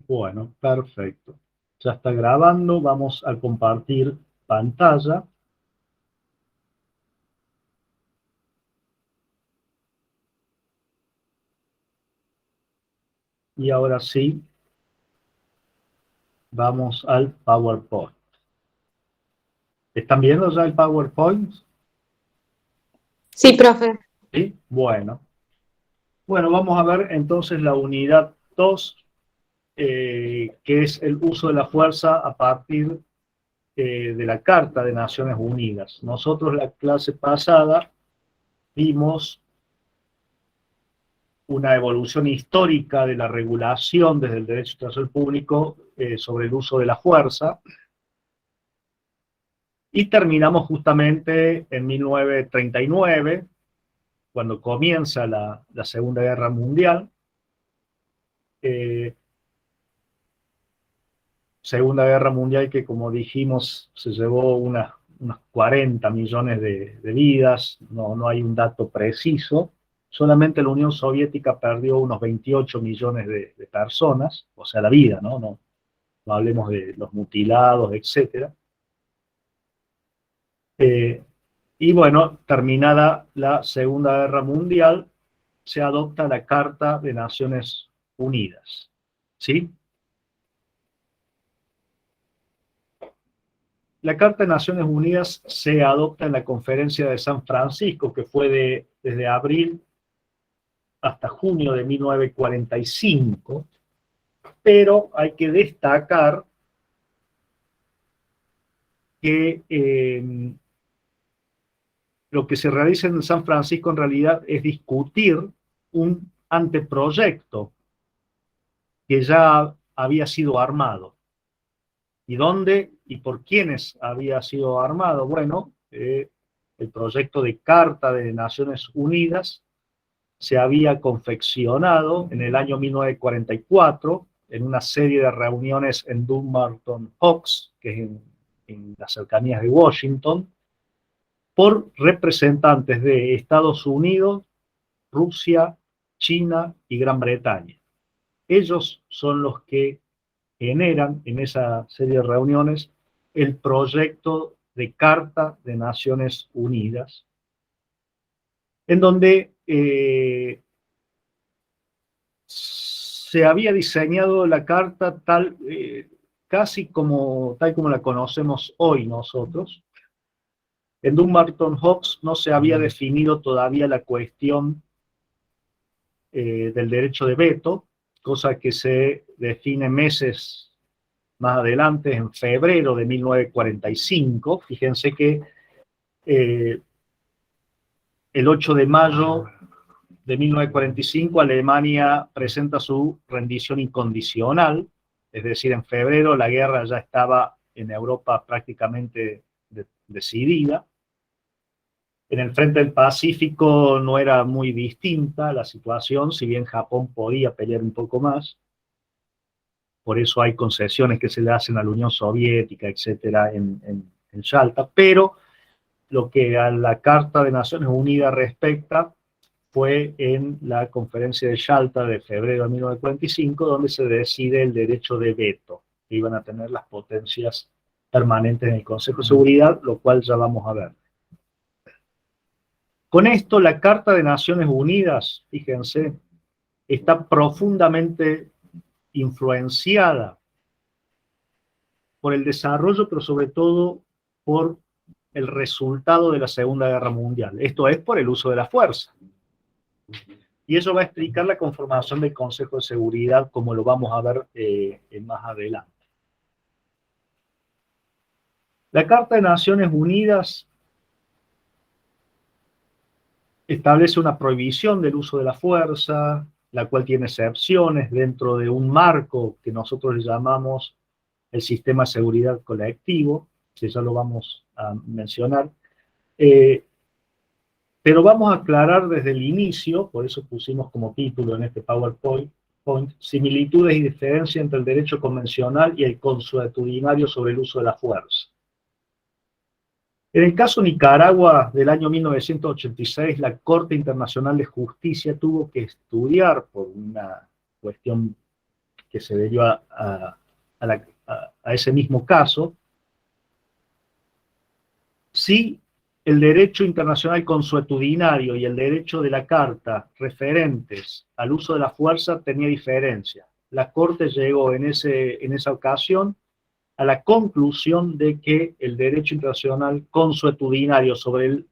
Bueno, perfecto. Ya está grabando, vamos a compartir pantalla. Y ahora sí, vamos al PowerPoint. ¿Están viendo ya el PowerPoint? Sí, profe. Sí, bueno. Bueno, vamos a ver entonces la unidad 2, que es el uso de la fuerza a partir de la Carta de Naciones Unidas. Nosotros la clase pasada vimos una evolución histórica de la regulación desde el derecho internacional público sobre el uso de la fuerza, y terminamos justamente en 1939, cuando comienza la Segunda Guerra Mundial. Segunda Guerra Mundial que, como dijimos, se llevó unos 40 millones de vidas, no hay un dato preciso. Solamente la Unión Soviética perdió unos 28 millones de personas, o sea, la vida, no hablemos de los mutilados, etc. Y bueno, terminada la Segunda Guerra Mundial, se adopta la Carta de Naciones Unidas, ¿sí? La Carta de Naciones Unidas se adopta en la Conferencia de San Francisco, que fue desde abril hasta junio de 1945, pero hay que destacar que lo que se realiza en San Francisco en realidad es discutir un anteproyecto que ya había sido armado. ¿Y dónde y por quiénes había sido armado? Bueno, el proyecto de Carta de Naciones Unidas se había confeccionado en el año 1944 en una serie de reuniones en Dumbarton Oaks, que es en las cercanías de Washington, por representantes de Estados Unidos, Rusia, China y Gran Bretaña. Ellos son los que generan en esa serie de reuniones el proyecto de Carta de Naciones Unidas, en donde se había diseñado la carta casi tal como la conocemos hoy nosotros. En Dumbarton Oaks no se había definido todavía la cuestión del derecho de veto, cosa que se define meses más adelante, en febrero de 1945. Fíjense que el 8 de mayo de 1945 Alemania presenta su rendición incondicional, es decir, en febrero la guerra ya estaba en Europa prácticamente decidida. En el frente del Pacífico no era muy distinta la situación, si bien Japón podía pelear un poco más. Por eso hay concesiones que se le hacen a la Unión Soviética, etcétera, en Yalta. Pero lo que a la Carta de Naciones Unidas respecta fue en la conferencia de Yalta de febrero de 1945, donde se decide el derecho de veto que iban a tener las potencias permanentes en el Consejo de Seguridad, lo cual ya vamos a ver. Con esto, la Carta de Naciones Unidas, fíjense, está profundamente influenciada por el desarrollo, pero sobre todo por el resultado de la Segunda Guerra Mundial. Esto es por el uso de la fuerza. Y eso va a explicar la conformación del Consejo de Seguridad, como lo vamos a ver más adelante. La Carta de Naciones Unidas establece una prohibición del uso de la fuerza, la cual tiene excepciones dentro de un marco que nosotros le llamamos el sistema de seguridad colectivo, que ya lo vamos a mencionar. Pero vamos a aclarar desde el inicio, por eso pusimos como título en este PowerPoint, similitudes y diferencias entre el derecho convencional y el consuetudinario sobre el uso de la fuerza. En el caso Nicaragua del año 1986, la Corte Internacional de Justicia tuvo que estudiar, por una cuestión que se debió a ese mismo caso, si el derecho internacional consuetudinario y el derecho de la Carta referentes al uso de la fuerza tenía diferencia. La Corte llegó en esa ocasión a la conclusión de que el derecho internacional consuetudinario sobre el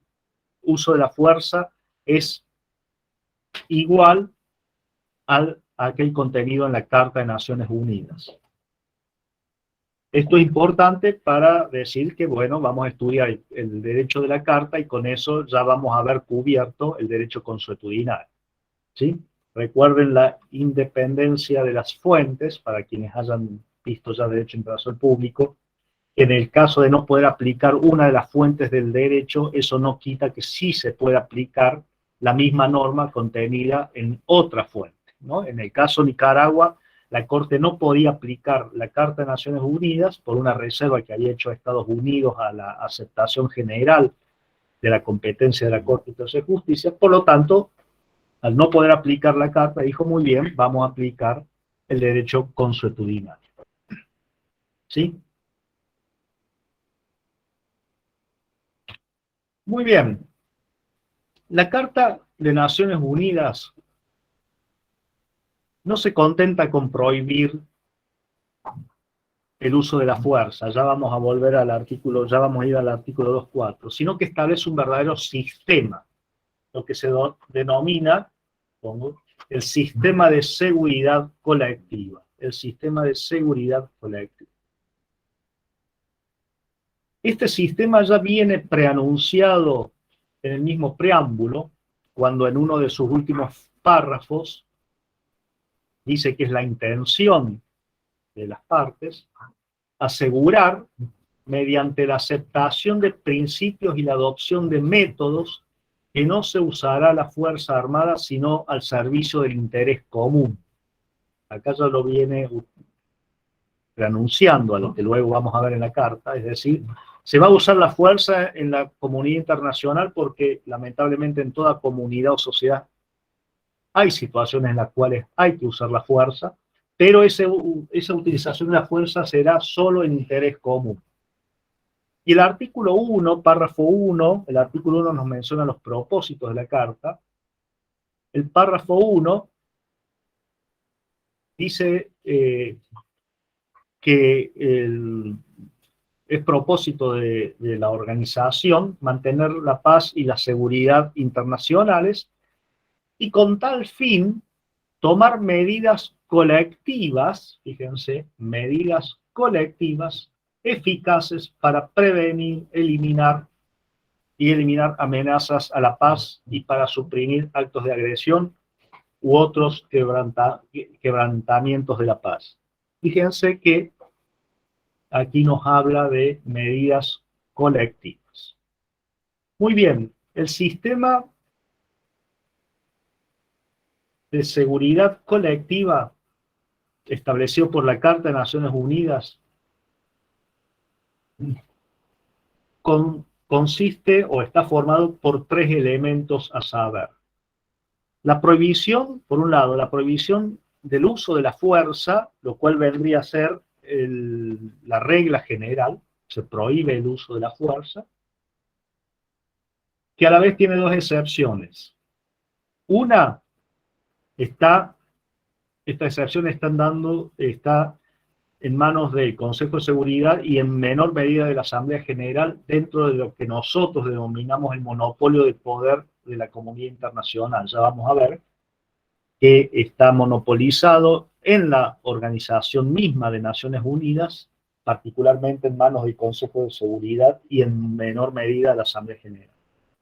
uso de la fuerza es igual a aquel contenido en la Carta de Naciones Unidas. Esto es importante para decir que, bueno, vamos a estudiar el derecho de la Carta y con eso ya vamos a haber cubierto el derecho consuetudinario, ¿sí? Recuerden la independencia de las fuentes, para quienes hayan visto ya derecho internacional público. En el caso de no poder aplicar una de las fuentes del derecho, eso no quita que sí se pueda aplicar la misma norma contenida en otra fuente, ¿no? En el caso de Nicaragua, la Corte no podía aplicar la Carta de Naciones Unidas por una reserva que había hecho Estados Unidos a la aceptación general de la competencia de la Corte Internacional de Justicia. Por lo tanto, al no poder aplicar la Carta, dijo, muy bien, vamos a aplicar el derecho consuetudinario. ¿Sí? Muy bien. La Carta de Naciones Unidas no se contenta con prohibir el uso de la fuerza, ya vamos a volver al artículo, ya vamos a ir al artículo 2.4, sino que establece un verdadero sistema, lo que se denomina, pongo, el sistema de seguridad colectiva. El sistema de seguridad colectiva. Este sistema ya viene preanunciado en el mismo preámbulo, cuando en uno de sus últimos párrafos dice que es la intención de las partes asegurar, mediante la aceptación de principios y la adopción de métodos, que no se usará la fuerza armada sino al servicio del interés común. Acá ya lo viene renunciando a lo que luego vamos a ver en la Carta, es decir, se va a usar la fuerza en la comunidad internacional porque lamentablemente en toda comunidad o sociedad hay situaciones en las cuales hay que usar la fuerza, pero esa utilización de la fuerza será solo en interés común. Y el artículo 1, párrafo 1, el artículo 1 nos menciona los propósitos de la Carta. El párrafo 1 dice que es propósito de la organización mantener la paz y la seguridad internacionales y con tal fin tomar medidas colectivas, fíjense, medidas colectivas eficaces para prevenir, eliminar amenazas a la paz y para suprimir actos de agresión u otros quebrantamientos de la paz. Fíjense que aquí nos habla de medidas colectivas. Muy bien, el sistema de seguridad colectiva establecido por la Carta de Naciones Unidas consiste o está formado por tres elementos a saber. La prohibición, por un lado, la prohibición del uso de la fuerza, lo cual vendría a ser la regla general, se prohíbe el uso de la fuerza, que a la vez tiene dos excepciones. Una, esta excepción está en manos del Consejo de Seguridad y en menor medida de la Asamblea General dentro de lo que nosotros denominamos el monopolio de poder de la comunidad internacional. Ya vamos a ver que está monopolizado en la organización misma de Naciones Unidas, particularmente en manos del Consejo de Seguridad y en menor medida de la Asamblea General.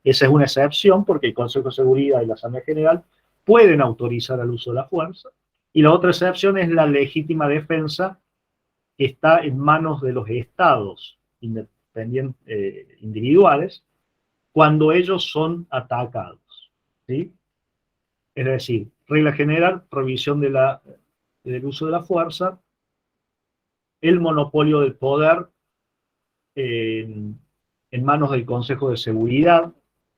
Esa es una excepción porque el Consejo de Seguridad y la Asamblea General pueden autorizar el uso de la fuerza, y la otra excepción es la legítima defensa, que está en manos de los estados individuales cuando ellos son atacados, ¿sí? Es decir, regla general, prohibición del uso de la fuerza, el monopolio del poder en manos del Consejo de Seguridad,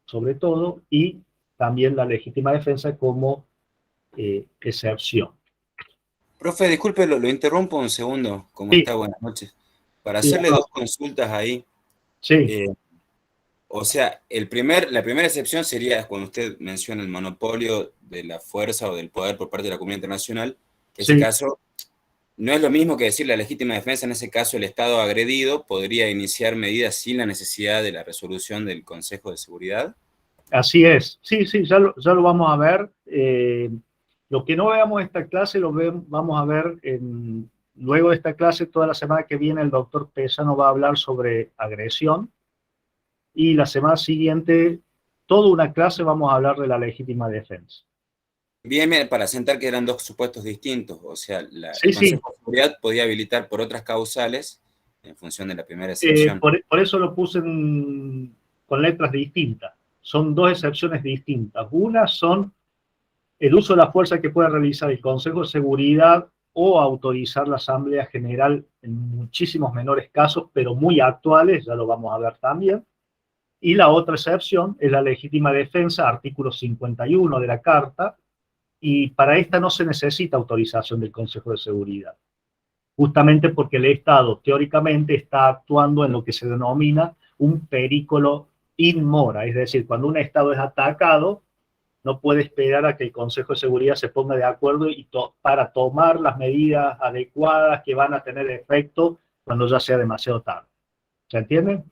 sobre todo, y también la legítima defensa como excepción. Profe, disculpe, lo interrumpo un segundo. ¿Cómo Sí, está? Buenas noches. Para sí, hacerle dos consultas ahí. sí, eh, o sea, la primera excepción sería cuando usted menciona el monopolio de la fuerza o del poder por parte de la comunidad internacional, que ese sí, caso no es lo mismo que decir la legítima defensa. En ese caso, el Estado agredido podría iniciar medidas sin la necesidad de la resolución del Consejo de Seguridad. así es. Sí, sí, ya lo vamos a ver. Lo que no veamos esta clase vamos a ver luego de esta clase. Toda la semana que viene el doctor Pesano va a hablar sobre agresión y la semana siguiente toda una clase vamos a hablar de la legítima defensa. Bien, bien, para sentar que eran dos supuestos distintos. O sea, Sí, el sí, Consejo de Seguridad podía habilitar por otras causales en función de la primera excepción. por eso lo puse con letras distintas. Son dos excepciones distintas. Una son el uso de la fuerza que pueda realizar el Consejo de Seguridad o autorizar la Asamblea General en muchísimos menores casos, pero muy actuales, ya lo vamos a ver también. Y la otra excepción es la legítima defensa, artículo 51 de la Carta, y para esta no se necesita autorización del Consejo de Seguridad, justamente porque el Estado teóricamente está actuando en lo que se denomina un pericolo in mora, es decir, cuando un Estado es atacado, no puede esperar a que el Consejo de Seguridad se ponga de acuerdo para tomar las medidas adecuadas que van a tener efecto cuando ya sea demasiado tarde. ¿Se entiende?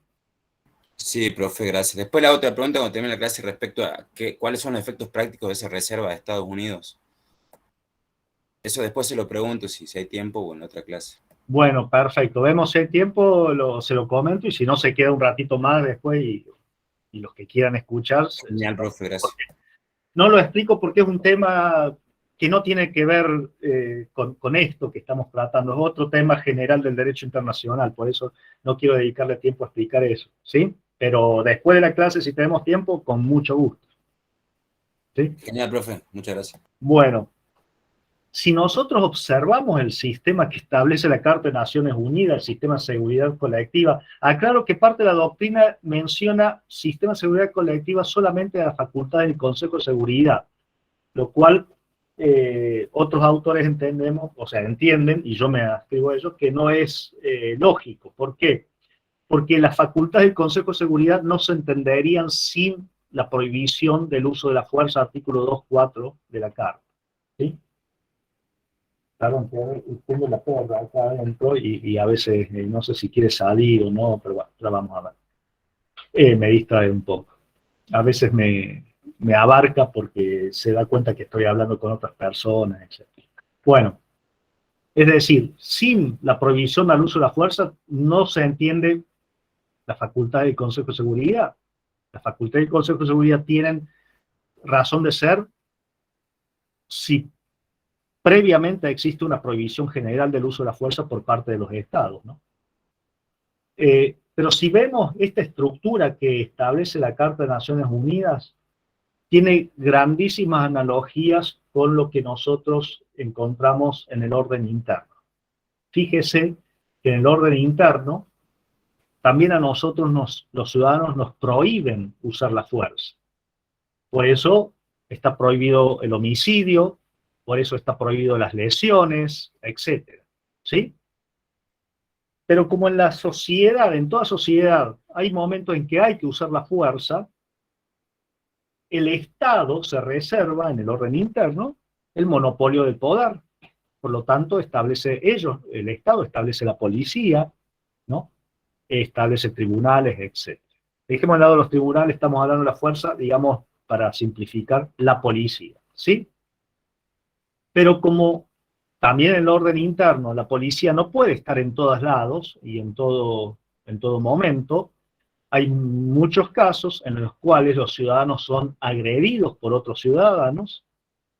Sí, profe, gracias. Después la otra pregunta cuando termine la clase respecto a cuáles son los efectos prácticos de esa reserva de Estados Unidos. Eso después se lo pregunto si hay tiempo o en otra clase. Bueno, perfecto. Vemos si hay tiempo, se lo comento y si no, se queda un ratito más después y los que quieran escuchar. Genial, profe, gracias. No lo explico porque es un tema que no tiene que ver con esto que estamos tratando, es otro tema general del derecho internacional, por eso no quiero dedicarle tiempo a explicar eso, ¿sí? Pero después de la clase, si tenemos tiempo, con mucho gusto, ¿sí? Genial, profe, muchas gracias. Bueno, si nosotros observamos el sistema que establece la Carta de Naciones Unidas, el sistema de seguridad colectiva, aclaro que parte de la doctrina menciona sistema de seguridad colectiva solamente a la facultad del Consejo de Seguridad, lo cual otros autores entendemos, o sea, entienden, y yo me adscribo a ellos, que no es lógico. ¿Por qué? Porque las facultades del Consejo de Seguridad no se entenderían sin la prohibición del uso de la fuerza, artículo 2.4 de la Carta. ¿Sí? Claro, tengo la perra acá adentro y a veces no sé si quiere salir o no, pero bueno, la vamos a ver. Me distrae un poco. A veces me abarca porque se da cuenta que estoy hablando con otras personas, etc. Bueno, es decir, sin la prohibición al uso de la fuerza no se entiende la facultad del Consejo de Seguridad. La facultad del Consejo de Seguridad tienen razón de ser si previamente existe una prohibición general del uso de la fuerza por parte de los estados, ¿no? Pero si vemos esta estructura que establece la Carta de Naciones Unidas, tiene grandísimas analogías con lo que nosotros encontramos en el orden interno. Fíjese que en el orden interno también a nosotros, los ciudadanos, nos prohíben usar la fuerza. Por eso está prohibido el homicidio, por eso está prohibido las lesiones, etc. ¿Sí? Pero como en la sociedad, en toda sociedad, hay momentos en que hay que usar la fuerza, el Estado se reserva en el orden interno el monopolio del poder. Por lo tanto, el Estado establece la policía, ¿no? Establece tribunales, etc. Dejemos de lado los tribunales, estamos hablando de la fuerza, digamos, para simplificar, la policía, ¿sí? Pero como también en el orden interno la policía no puede estar en todos lados y en todo momento, hay muchos casos en los cuales los ciudadanos son agredidos por otros ciudadanos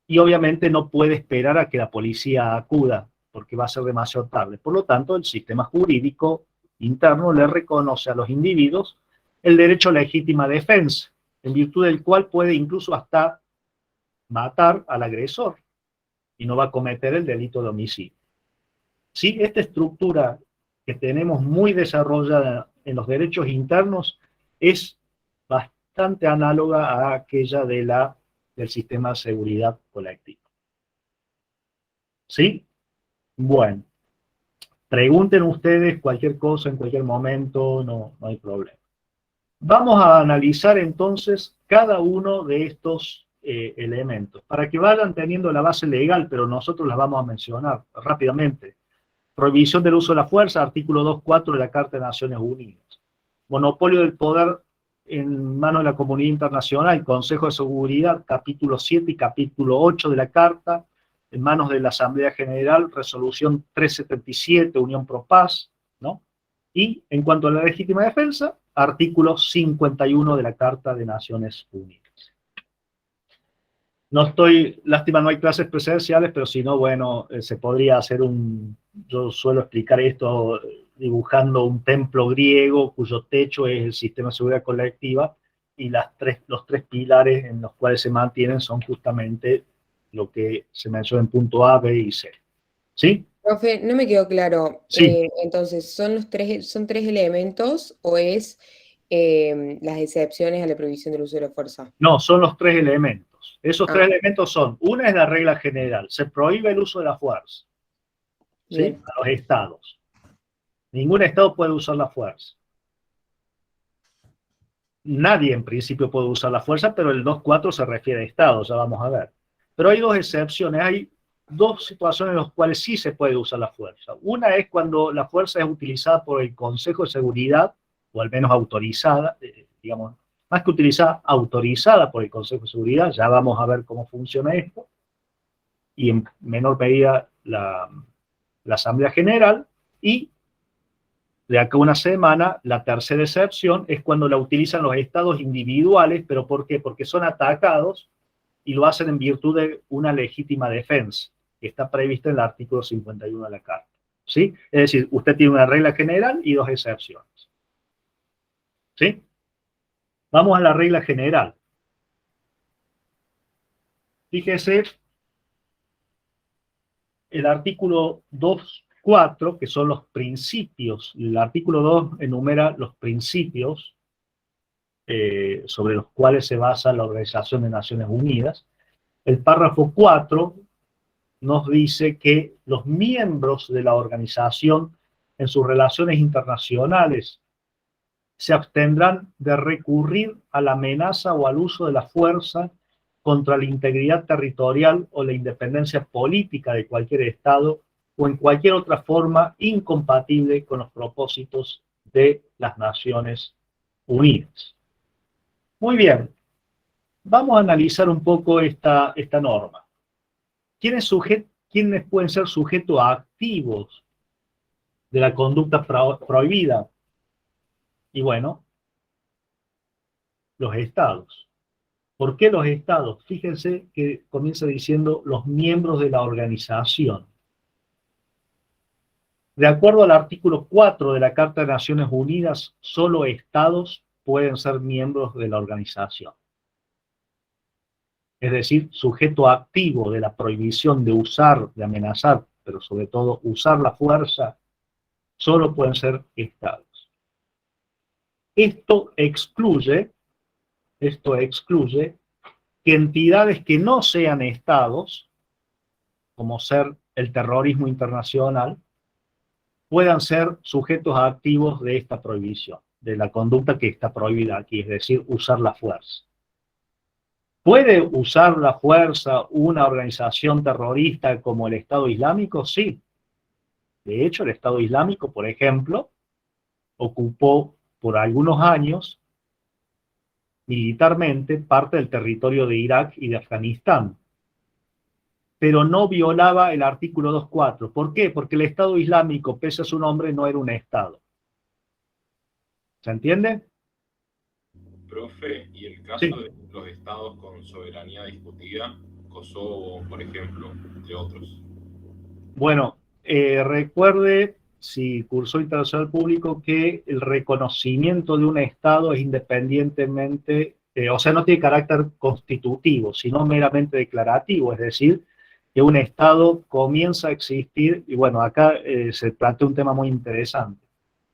y obviamente no puede esperar a que la policía acuda porque va a ser demasiado tarde. Por lo tanto, el sistema jurídico interno le reconoce a los individuos el derecho a legítima defensa, en virtud del cual puede incluso hasta matar al agresor y no va a cometer el delito de homicidio. Sí, esta estructura que tenemos muy desarrollada en los derechos internos es bastante análoga a aquella del sistema de seguridad colectiva. ¿Sí? Bueno, pregunten ustedes cualquier cosa en cualquier momento, no hay problema. Vamos a analizar entonces cada uno de estos elementos, para que vayan teniendo la base legal, pero nosotros las vamos a mencionar rápidamente. Prohibición del uso de la fuerza, artículo 2.4 de la Carta de Naciones Unidas. Monopolio del poder en manos de la comunidad internacional, Consejo de Seguridad, capítulo 7 y capítulo 8 de la Carta, en manos de la Asamblea General, resolución 377, Unión Pro Paz, ¿no? Y en cuanto a la legítima defensa, artículo 51 de la Carta de Naciones Unidas. No estoy, lástima no hay clases presenciales, pero si no, bueno, se podría hacer yo suelo explicar esto dibujando un templo griego cuyo techo es el sistema de seguridad colectiva y los tres pilares en los cuales se mantienen son justamente lo que se menciona en punto A, B y C. ¿Sí? Profe, no me quedó claro. Sí. Entonces, ¿son tres elementos o es las excepciones a la prohibición del uso de la fuerza? No, son los tres elementos. Esos tres Ah. elementos son, una es la regla general, se prohíbe el uso de la fuerza, ¿sí? Bien. A los estados. Ningún estado puede usar la fuerza. Nadie en principio puede usar la fuerza, pero el 2.4 se refiere a estados, ya vamos a ver. Pero hay dos excepciones, hay dos situaciones en las cuales sí se puede usar la fuerza. Una es cuando la fuerza es utilizada por el Consejo de Seguridad, o al menos autorizada, digamos, más que utilizada, autorizada por el Consejo de Seguridad, ya vamos a ver cómo funciona esto, y en menor medida la Asamblea General, y de acá a una semana, la tercera excepción es cuando la utilizan los estados individuales, ¿pero por qué? Porque son atacados y lo hacen en virtud de una legítima defensa, que está prevista en el artículo 51 de la Carta. ¿Sí? Es decir, usted tiene una regla general y dos excepciones. ¿Sí? Vamos a la regla general. Fíjese, el artículo 2.4, que son los principios, el artículo 2 enumera los principios sobre los cuales se basa la Organización de Naciones Unidas. El párrafo 4 nos dice que los miembros de la organización en sus relaciones internacionales se abstendrán de recurrir a la amenaza o al uso de la fuerza contra la integridad territorial o la independencia política de cualquier Estado o en cualquier otra forma incompatible con los propósitos de las Naciones Unidas. Muy bien, vamos a analizar un poco esta norma. ¿Quiénes pueden ser sujetos activos de la conducta prohibida? Y bueno, los estados. ¿Por qué los estados? Fíjense que comienza diciendo los miembros de la organización. De acuerdo al artículo 4 de la Carta de Naciones Unidas, solo estados pueden ser miembros de la organización. Es decir, sujeto activo de la prohibición de usar, de amenazar, pero sobre todo usar la fuerza, solo pueden ser estados. Esto excluye que entidades que no sean estados, como ser el terrorismo internacional, puedan ser sujetos activos de esta prohibición, de la conducta que está prohibida aquí, es decir, usar la fuerza. ¿Puede usar la fuerza una organización terrorista como el Estado Islámico? Sí. De hecho, el Estado Islámico, por ejemplo, ocupó por algunos años militarmente parte del territorio de Irak y de Afganistán, pero no violaba el artículo 2.4. ¿Por qué? Porque el Estado Islámico, pese a su nombre, no era un Estado. ¿Se entiende? Profe, y el caso Sí. de los estados con soberanía discutida, Kosovo, por ejemplo, entre otros. Bueno, recuerde, si cursó internacional público, que el reconocimiento de un Estado es independientemente, o sea, no tiene carácter constitutivo, sino meramente declarativo, es decir, que un Estado comienza a existir, y bueno, acá se plantea un tema muy interesante.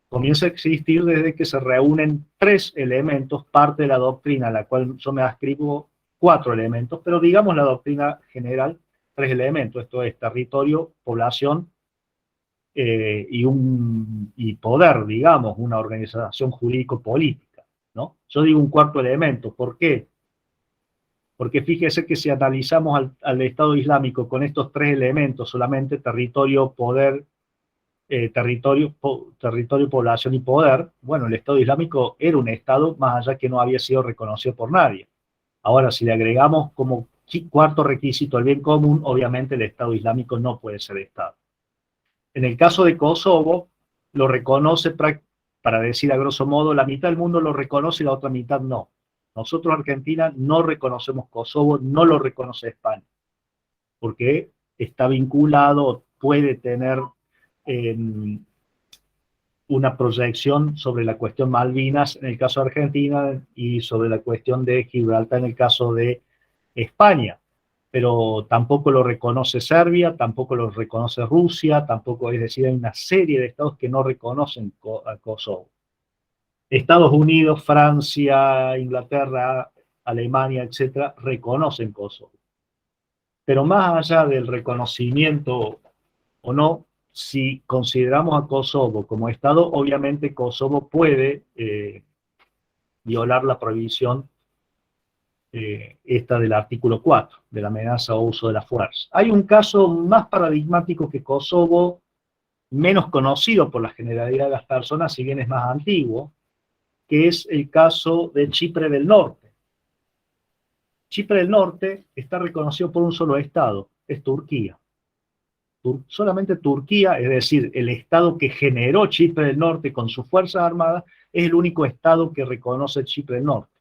Comienza a existir desde que se reúnen tres elementos, parte de la doctrina, a la cual yo me adscribo 4 elementos, pero digamos la doctrina general, 3 elementos, esto es territorio, población y poder, digamos, una organización jurídico-política, ¿no? Yo digo un cuarto elemento. ¿Por qué? Porque fíjese que si analizamos al Estado Islámico con estos tres elementos solamente, territorio, poder, territorio, población y poder, bueno, el Estado Islámico era un Estado más allá que no había sido reconocido por nadie. Ahora, si le agregamos como cuarto requisito el bien común, obviamente el Estado Islámico no puede ser Estado. En el caso de Kosovo, lo reconoce, para decir a grosso modo, la mitad del mundo lo reconoce y la otra mitad no. Nosotros, Argentina, no reconocemos Kosovo, no lo reconoce España, porque está vinculado, puede tener una proyección sobre la cuestión Malvinas en el caso de Argentina y sobre la cuestión de Gibraltar en el caso de España. Pero tampoco lo reconoce Serbia, tampoco lo reconoce Rusia, tampoco, es decir, hay una serie de estados que no reconocen a Kosovo. Estados Unidos, Francia, Inglaterra, Alemania, etcétera, reconocen Kosovo. Pero más allá del reconocimiento o no, si consideramos a Kosovo como Estado, obviamente Kosovo puede violar la prohibición esta del artículo 4, de la amenaza o uso de la fuerza. Hay un caso más paradigmático que Kosovo, menos conocido por la generalidad de las personas, si bien es más antiguo, que es el caso de Chipre del Norte. Chipre del Norte está reconocido por un solo Estado, es Turquía. Solamente Turquía, es decir, el Estado que generó Chipre del Norte con sus fuerzas armadas, es el único Estado que reconoce Chipre del Norte.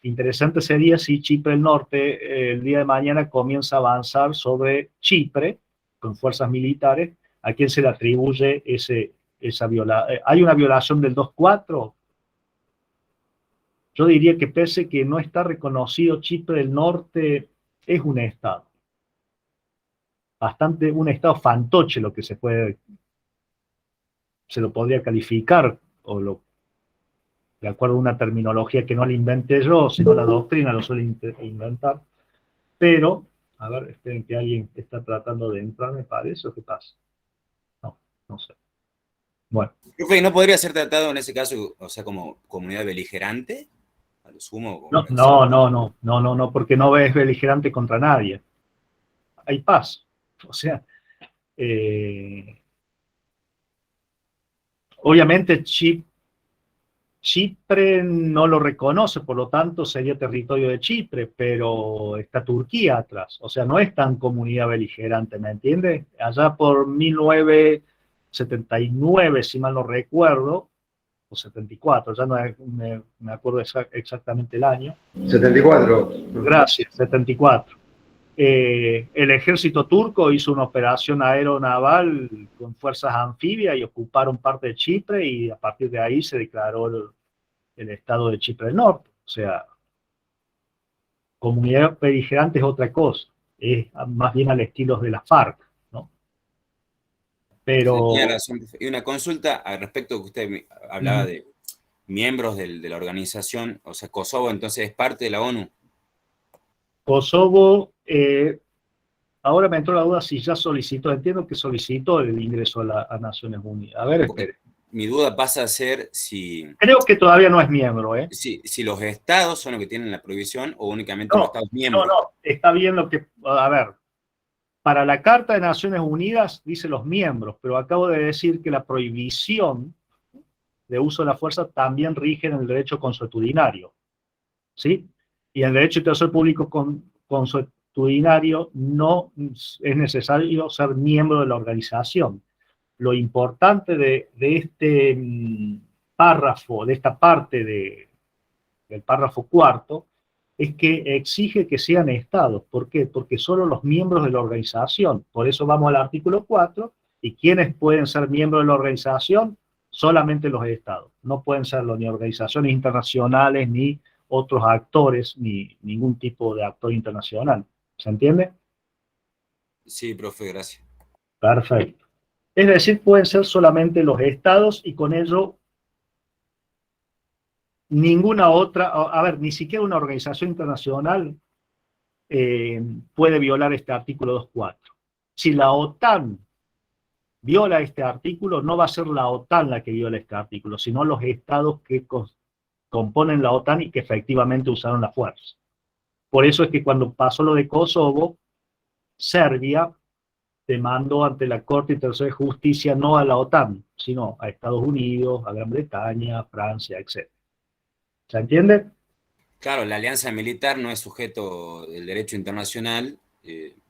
Interesante sería si Chipre del Norte el día de mañana comienza a avanzar sobre Chipre con fuerzas militares, ¿a quién se le atribuye esa violación? ¿Hay una violación del 2.4? Yo diría que pese que no está reconocido Chipre del Norte, es un Estado. Bastante un Estado fantoche lo que se lo podría calificar, de acuerdo a una terminología que no la inventé yo, sino la doctrina lo suele inventar. Pero, a ver, esperen que alguien está tratando de entrar, me parece, ¿o qué pasa? No sé. Bueno. ¿Y no podría ser tratado en ese caso, o sea, como comunidad beligerante? A lo sumo. No, porque no es beligerante contra nadie. Hay paz. O sea, obviamente Chipre no lo reconoce, por lo tanto sería territorio de Chipre, pero está Turquía atrás. O sea, no es tan comunidad beligerante, ¿me entiende? Allá por 1979, si mal no recuerdo, o 74, ya no me acuerdo exactamente el año. 74. Gracias, 74. El ejército turco hizo una operación aeronaval con fuerzas anfibias y ocuparon parte de Chipre y a partir de ahí se declaró el estado de Chipre del Norte. O sea, comunidad beligerante es otra cosa, es más bien al estilo de la FARC, ¿no? Pero... Y una consulta al respecto que usted hablaba de miembros de la organización, o sea, Kosovo entonces es parte de la ONU. Kosovo, ahora me entró la duda si ya solicitó, entiendo que solicitó el ingreso a Naciones Unidas. A ver, espere. Mi duda pasa a ser si... Creo que todavía no es miembro, ¿eh? Si los estados son los que tienen la prohibición o únicamente los estados miembros. No, está bien lo que... A ver, para la Carta de Naciones Unidas dice los miembros, pero acabo de decir que la prohibición de uso de la fuerza también rige en el derecho consuetudinario, ¿sí? Y en el derecho internacional público consuetudinario no es necesario ser miembro de la organización. Lo importante de este párrafo, de esta parte del párrafo cuarto, es que exige que sean estados. ¿Por qué? Porque solo los miembros de la organización. Por eso vamos al artículo 4, y ¿quiénes pueden ser miembros de la organización? Solamente los estados. No pueden serlo ni organizaciones internacionales, ni otros actores, ni ningún tipo de actor internacional. ¿Se entiende? Sí, profe, gracias. Perfecto. Es decir, pueden ser solamente los estados y con ello ninguna otra, a ver, ni siquiera una organización internacional puede violar este artículo 2.4. Si la OTAN viola este artículo, no va a ser la OTAN la que viola este artículo, sino los estados que componen la OTAN y que efectivamente usaron la fuerza. Por eso es que cuando pasó lo de Kosovo, Serbia demandó ante la Corte Internacional de Justicia no a la OTAN, sino a Estados Unidos, a Gran Bretaña, Francia, etc. ¿Se entiende? Claro, la alianza militar no es sujeto del derecho internacional.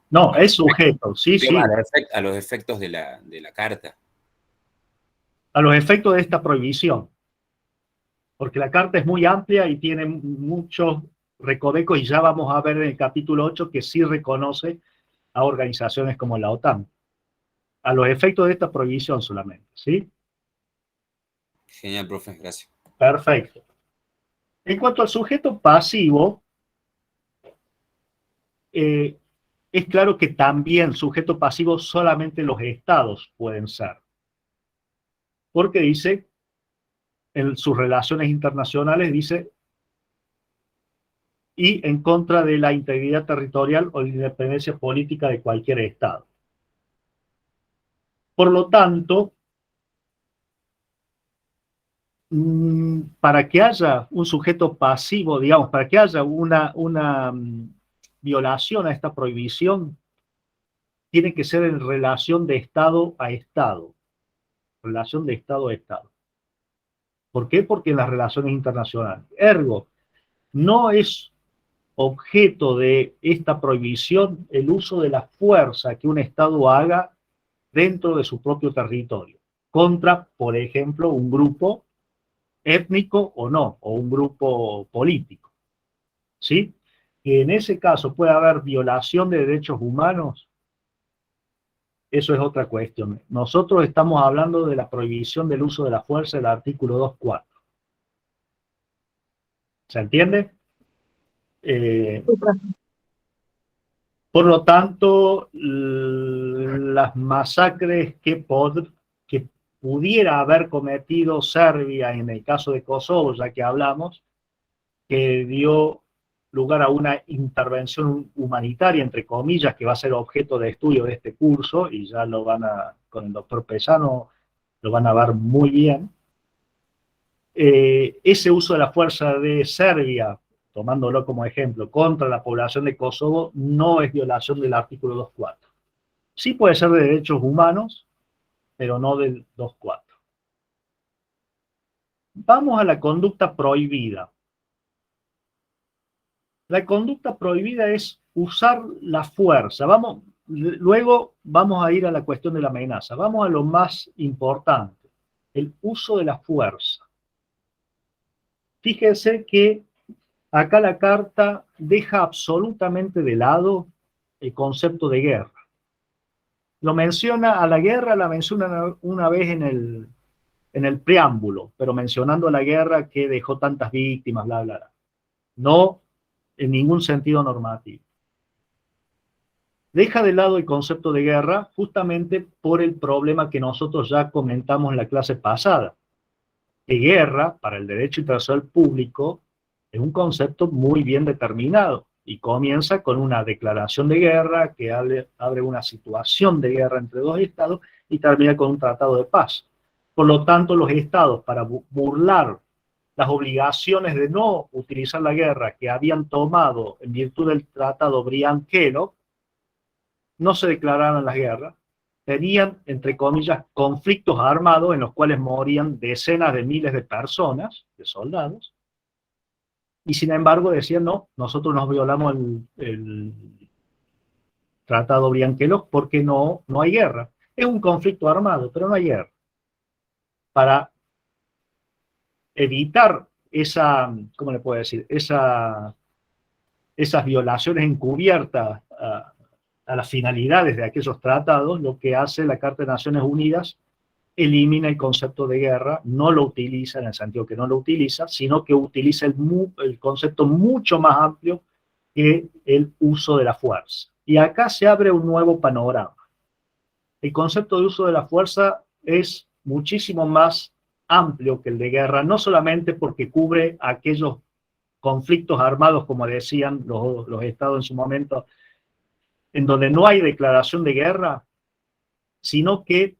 No, es sujeto, sí, sí. A los efectos de la Carta. A los efectos de esta prohibición. Porque la Carta es muy amplia y tiene muchos recovecos, y ya vamos a ver en el capítulo 8 que sí reconoce a organizaciones como la OTAN. A los efectos de esta prohibición solamente, ¿sí? Genial, profe, gracias. Perfecto. En cuanto al sujeto pasivo, es claro que también sujeto pasivo solamente los estados pueden ser. Porque dice, en sus relaciones internacionales, dice, y en contra de la integridad territorial o la independencia política de cualquier estado. Por lo tanto, para que haya un sujeto pasivo, digamos, para que haya una violación a esta prohibición, tiene que ser en relación de Estado a Estado. Relación de Estado a Estado. ¿Por qué? Porque en las relaciones internacionales. Ergo, no es objeto de esta prohibición el uso de la fuerza que un Estado haga dentro de su propio territorio, contra, por ejemplo, un grupo étnico o no, o un grupo político. ¿Sí? Que en ese caso puede haber violación de derechos humanos, eso es otra cuestión. Nosotros estamos hablando de la prohibición del uso de la fuerza del artículo 2.4. ¿Se entiende? Por lo tanto, las masacres que pudiera haber cometido Serbia en el caso de Kosovo, ya que hablamos, que dio lugar a una intervención humanitaria, entre comillas, que va a ser objeto de estudio de este curso, y ya lo van a, con el doctor Pesano, lo van a ver muy bien. Ese uso de la fuerza de Serbia, tomándolo como ejemplo, contra la población de Kosovo, no es violación del artículo 2.4. Sí puede ser de derechos humanos, pero no del 2.4. Vamos a la conducta prohibida. La conducta prohibida es usar la fuerza. Luego vamos a ir a la cuestión de la amenaza. Vamos a lo más importante, el uso de la fuerza. Fíjense que acá la Carta deja absolutamente de lado el concepto de guerra. Lo menciona a la guerra, la menciona una vez en el preámbulo, pero mencionando a la guerra que dejó tantas víctimas, bla, bla, bla. No en ningún sentido normativo. Deja de lado el concepto de guerra justamente por el problema que nosotros ya comentamos en la clase pasada. Que guerra, para el derecho internacional público, es un concepto muy bien determinado y comienza con una declaración de guerra que abre una situación de guerra entre dos estados y termina con un tratado de paz. Por lo tanto, los estados, para burlar las obligaciones de no utilizar la guerra que habían tomado en virtud del tratado Briand-Kellogg, no se declararon las guerras, tenían, entre comillas, conflictos armados en los cuales morían decenas de miles de personas, de soldados, y sin embargo decían, no, nosotros nos violamos el tratado Briand-Kellogg porque no hay guerra. Es un conflicto armado, pero no hay guerra. Para evitar esa, ¿cómo le puedo decir? Esas violaciones encubiertas a las finalidades de aquellos tratados, lo que hace la Carta de Naciones Unidas, elimina el concepto de guerra, no lo utiliza en el sentido que no lo utiliza, sino que utiliza el concepto mucho más amplio que el uso de la fuerza. Y acá se abre un nuevo panorama. El concepto de uso de la fuerza es muchísimo más amplio que el de guerra, no solamente porque cubre aquellos conflictos armados, como decían los estados en su momento, en donde no hay declaración de guerra, sino que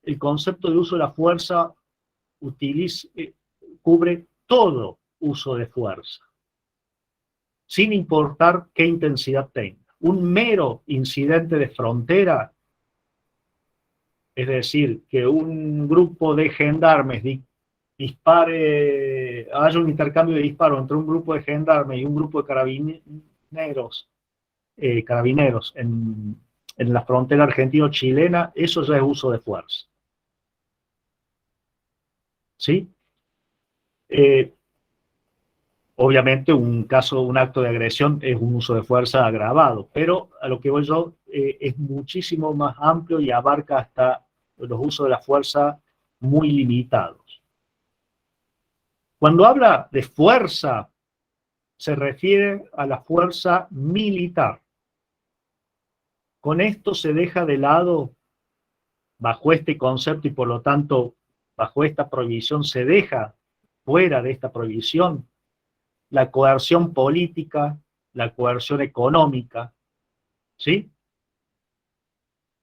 el concepto de uso de la fuerza cubre todo uso de fuerza, sin importar qué intensidad tenga. Un mero incidente de frontera, es decir, que un grupo de gendarmes haya un intercambio de disparos entre un grupo de gendarmes y un grupo de carabineros en la frontera argentino-chilena, eso ya es uso de fuerza. ¿Sí? Obviamente un acto de agresión es un uso de fuerza agravado, pero a lo que voy yo es muchísimo más amplio y abarca hasta los usos de la fuerza muy limitados. Cuando habla de fuerza, se refiere a la fuerza militar. Con esto se deja de lado, bajo este concepto y por lo tanto bajo esta prohibición, se deja fuera de esta prohibición la coerción política, la coerción económica, ¿sí?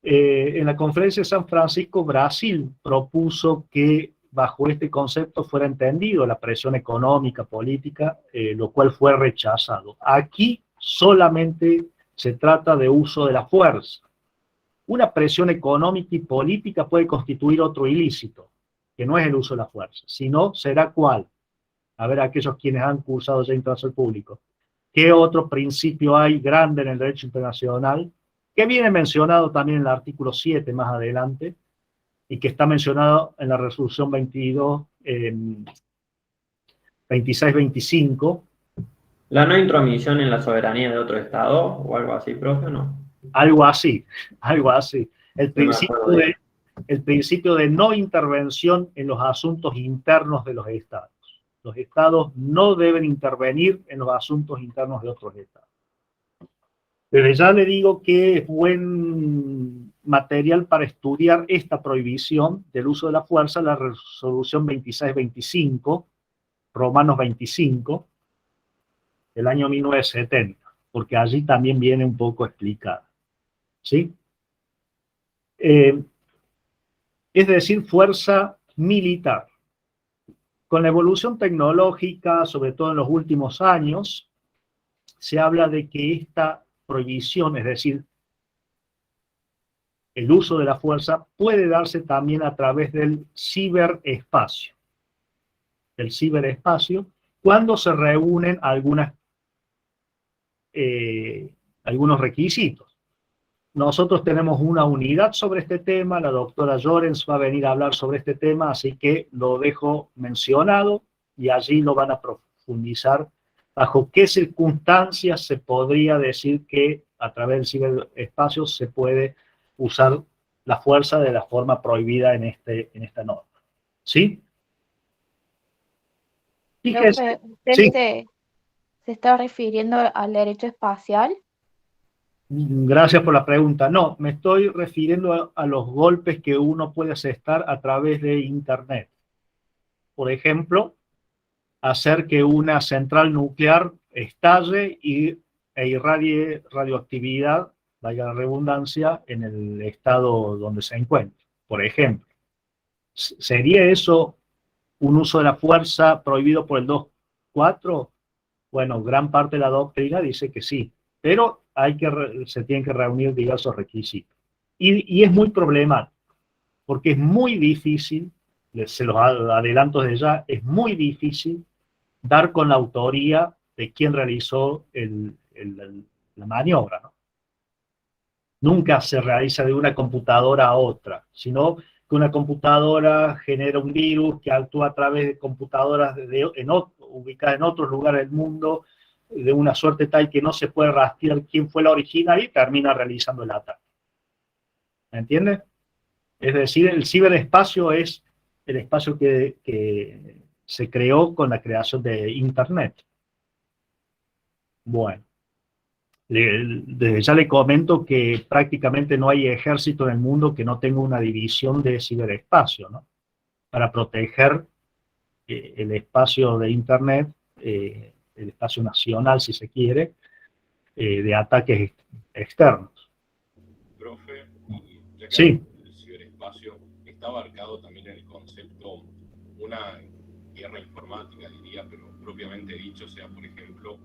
En la conferencia de San Francisco, Brasil propuso que bajo este concepto fuera entendido la presión económica, política, lo cual fue rechazado. Aquí solamente se trata de uso de la fuerza. Una presión económica y política puede constituir otro ilícito, que no es el uso de la fuerza, sino será ¿cuál? A ver, aquellos quienes han cursado ya internacional público. ¿Qué otro principio hay grande en el derecho internacional? Que viene mencionado también en el artículo 7 más adelante, y que está mencionado en la resolución 2625. ¿La no intromisión en la soberanía de otro Estado o algo así, profe, no? Algo así, algo así. El No me acuerdo bien. principio de no intervención en los asuntos internos de los Estados. Los Estados no deben intervenir en los asuntos internos de otros Estados. Pero ya le digo que es buen material para estudiar esta prohibición del uso de la fuerza, la resolución 2625, Romanos 25, del año 1970, porque allí también viene un poco explicada. ¿Sí? Es decir, fuerza militar. Con la evolución tecnológica, sobre todo en los últimos años, se habla de que esta prohibición, es decir, el uso de la fuerza, puede darse también a través del ciberespacio. El ciberespacio, cuando se reúnen algunos requisitos. Nosotros tenemos una unidad sobre este tema, la doctora Llorens va a venir a hablar sobre este tema, así que lo dejo mencionado y allí lo van a profundizar bajo qué circunstancias se podría decir que a través del ciberespacio se puede usar la fuerza de la forma prohibida en esta norma. ¿Sí? Fíjese. Profe, ¿usted Sí. se está refiriendo al derecho espacial? Gracias por la pregunta. No, me estoy refiriendo a los golpes que uno puede asestar a través de Internet. Por ejemplo, hacer que una central nuclear estalle e irradie radioactividad, valga la redundancia, en el estado donde se encuentre. Por ejemplo, ¿sería eso un uso de la fuerza prohibido por el 2.4? Bueno, gran parte de la doctrina dice que sí, pero se tienen que reunir diversos requisitos. Y es muy problemático, porque es muy difícil, se los adelanto desde ya, es muy difícil dar con la autoría de quien realizó la maniobra, ¿no? Nunca se realiza de una computadora a otra, sino que una computadora genera un virus que actúa a través de computadoras ubicadas en otros lugares del mundo, de una suerte tal que no se puede rastrear quién fue la original y termina realizando el ataque. ¿Me entiendes? Es decir, el ciberespacio es el espacio que se creó con la creación de Internet. Bueno, desde ya le comento que prácticamente no hay ejército en el mundo que no tenga una división de ciberespacio, ¿no? Para proteger el espacio de Internet, el espacio nacional, si se quiere, de ataques externos. Profe, y ya que Sí. el ciberespacio, está abarcado también en el concepto una guerra informática, diría, pero propiamente dicho, sea, por ejemplo,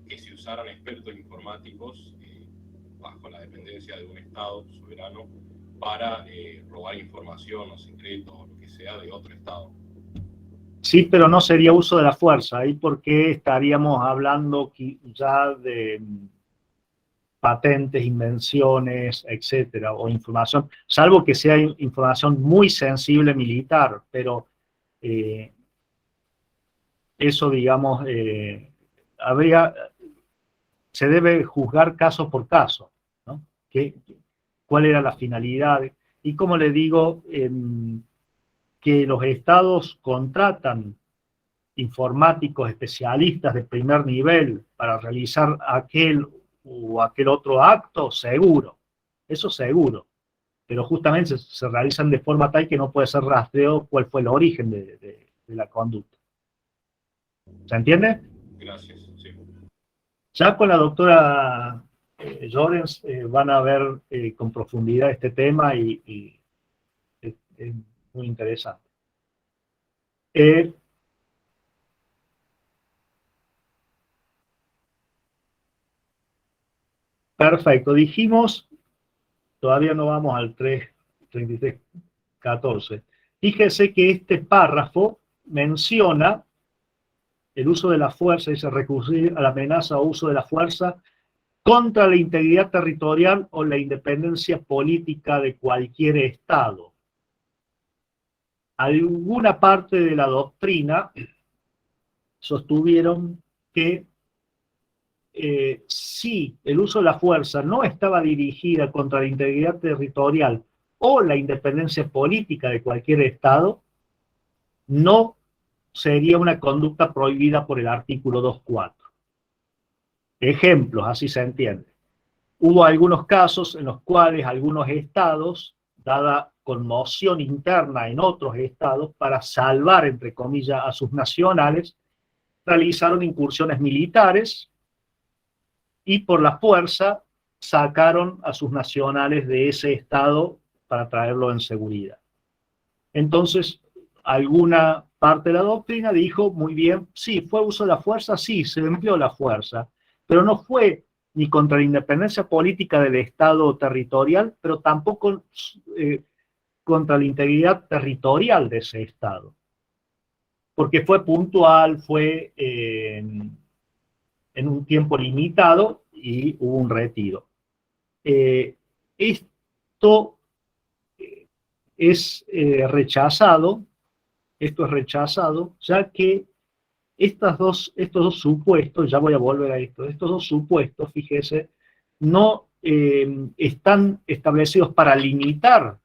que se usaran expertos informáticos bajo la dependencia de un Estado soberano para robar información o secretos o lo que sea de otro Estado. Sí, pero no sería uso de la fuerza, ahí porque estaríamos hablando ya de patentes, invenciones, etcétera, o información, salvo que sea información muy sensible militar, pero eso, digamos, se debe juzgar caso por caso, ¿no? ¿Cuál era la finalidad? Y como le digo, que los estados contratan informáticos especialistas de primer nivel para realizar aquel o aquel otro acto, seguro, eso seguro, pero justamente se realizan de forma tal que no puede ser rastreo cuál fue el origen de la conducta. ¿Se entiende? Gracias, sí. Ya con la doctora Llorens van a ver con profundidad este tema y es muy interesante. Perfecto, dijimos, todavía no vamos al 3.33.14. Fíjese que este párrafo menciona el uso de la fuerza, dice recurrir a la amenaza o uso de la fuerza contra la integridad territorial o la independencia política de cualquier Estado. Alguna parte de la doctrina sostuvieron que si el uso de la fuerza no estaba dirigida contra la integridad territorial o la independencia política de cualquier Estado, no sería una conducta prohibida por el artículo 2.4. Ejemplos, así se entiende. Hubo algunos casos en los cuales algunos estados, dada conmoción interna en otros estados, para salvar, entre comillas, a sus nacionales, realizaron incursiones militares y por la fuerza sacaron a sus nacionales de ese estado para traerlo en seguridad. Entonces, alguna parte de la doctrina dijo, muy bien, sí, fue uso de la fuerza, sí, se empleó la fuerza, pero no fue ni contra la independencia política del Estado territorial, pero tampoco contra la integridad territorial de ese Estado. Porque fue puntual, fue en un tiempo limitado y hubo un retiro. Esto es rechazado, ya que estos dos supuestos, ya voy a volver a esto, estos dos supuestos, fíjese, no están establecidos para limitar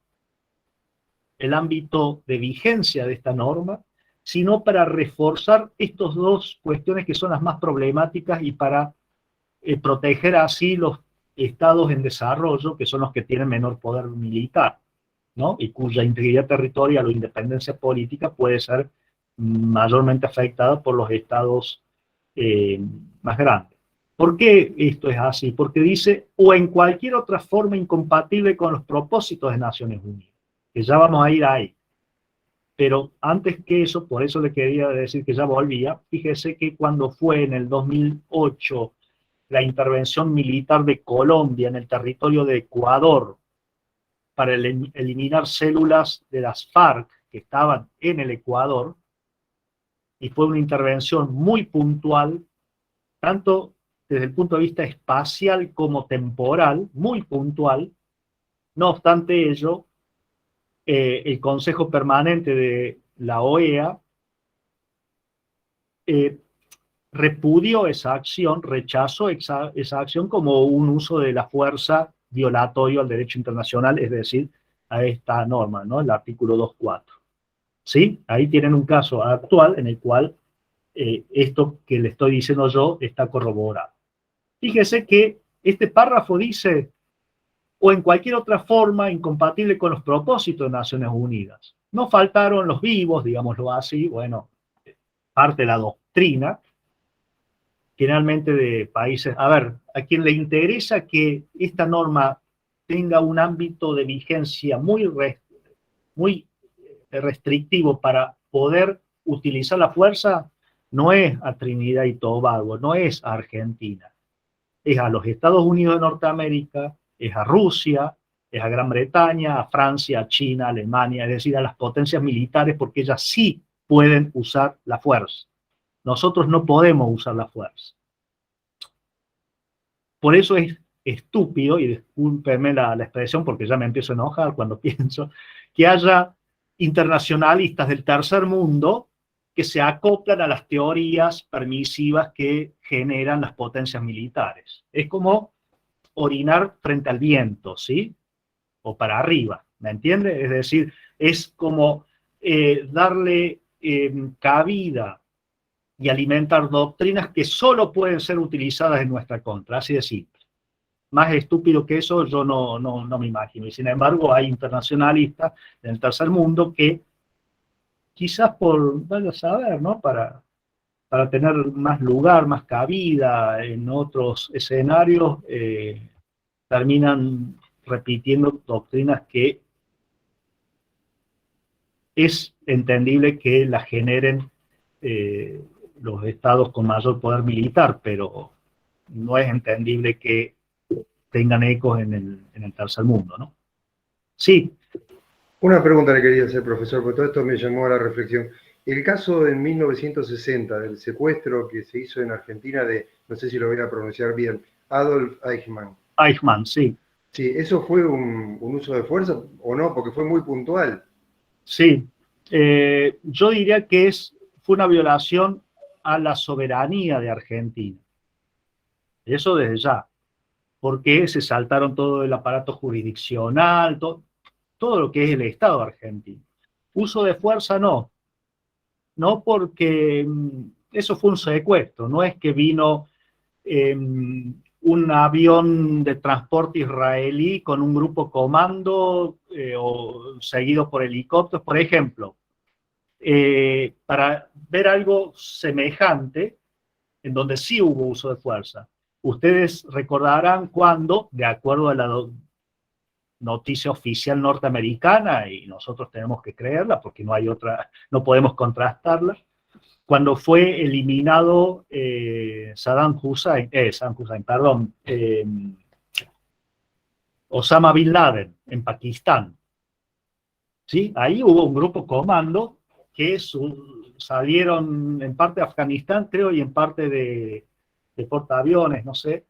el ámbito de vigencia de esta norma, sino para reforzar estas dos cuestiones que son las más problemáticas y para proteger así los estados en desarrollo, que son los que tienen menor poder militar, ¿no? Y cuya integridad territorial o independencia política puede ser mayormente afectada por los estados más grandes. ¿Por qué esto es así? Porque dice, o en cualquier otra forma incompatible con los propósitos de Naciones Unidas, que ya vamos a ir ahí. Pero antes que eso, por eso le quería decir que ya volvía, fíjese que cuando fue en el 2008 la intervención militar de Colombia en el territorio de Ecuador para eliminar células de las FARC que estaban en el Ecuador, y fue una intervención muy puntual, tanto desde el punto de vista espacial como temporal, muy puntual. No obstante ello, el Consejo Permanente de la OEA repudió esa acción, rechazó esa acción como un uso de la fuerza violatorio al derecho internacional, es decir, a esta norma, ¿no? El artículo 2.4. ¿Sí? Ahí tienen un caso actual en el cual esto que le estoy diciendo yo está corroborado. Fíjese que este párrafo dice, o en cualquier otra forma incompatible con los propósitos de Naciones Unidas. No faltaron los vivos, digámoslo así, bueno, parte de la doctrina, generalmente de países. A ver, a quien le interesa que esta norma tenga un ámbito de vigencia muy muy restrictivo para poder utilizar la fuerza no es a Trinidad y Tobago, no es a Argentina, es a los Estados Unidos de Norteamérica, es a Rusia, es a Gran Bretaña, a Francia, a China, a Alemania, es decir, a las potencias militares, porque ellas sí pueden usar la fuerza. Nosotros no podemos usar la fuerza. Por eso es estúpido, y discúlpenme la expresión porque ya me empiezo a enojar cuando pienso, que haya internacionalistas del tercer mundo que se acoplan a las teorías permisivas que generan las potencias militares. Es como orinar frente al viento, ¿sí? O para arriba, ¿me entiende? Es decir, es como darle cabida y alimentar doctrinas que solo pueden ser utilizadas en nuestra contra, así de simple. Más estúpido que eso yo no me imagino. Y sin embargo hay internacionalistas en el tercer mundo que quizás vaya a saber, ¿no? Para tener más lugar, más cabida en otros escenarios, terminan repitiendo doctrinas que es entendible que las generen los estados con mayor poder militar, pero no es entendible que tengan ecos en el tercer mundo, ¿no? Sí. Una pregunta le quería hacer, profesor, porque todo esto me llamó a la reflexión. El caso de 1960, del secuestro que se hizo en Argentina de, no sé si lo voy a pronunciar bien, Adolf Eichmann. Eichmann, sí. Sí, ¿eso fue un uso de fuerza o no? Porque fue muy puntual. Sí. Yo diría que fue una violación a la soberanía de Argentina. Eso desde ya. Porque se saltaron todo el aparato jurisdiccional, todo lo que es el Estado argentino. Uso de fuerza no. No, porque eso fue un secuestro. No es que vino un avión de transporte israelí con un grupo comando o seguido por helicópteros. Por ejemplo, para ver algo semejante, en donde sí hubo uso de fuerza. Ustedes recordarán cuando, de acuerdo a la noticia oficial norteamericana, y nosotros tenemos que creerla porque no hay otra, no podemos contrastarla, cuando fue eliminado Saddam Hussein, perdón, Osama Bin Laden en Pakistán. ¿Sí? Ahí hubo un grupo comando que salieron en parte de Afganistán, creo, y en parte de portaaviones, no sé,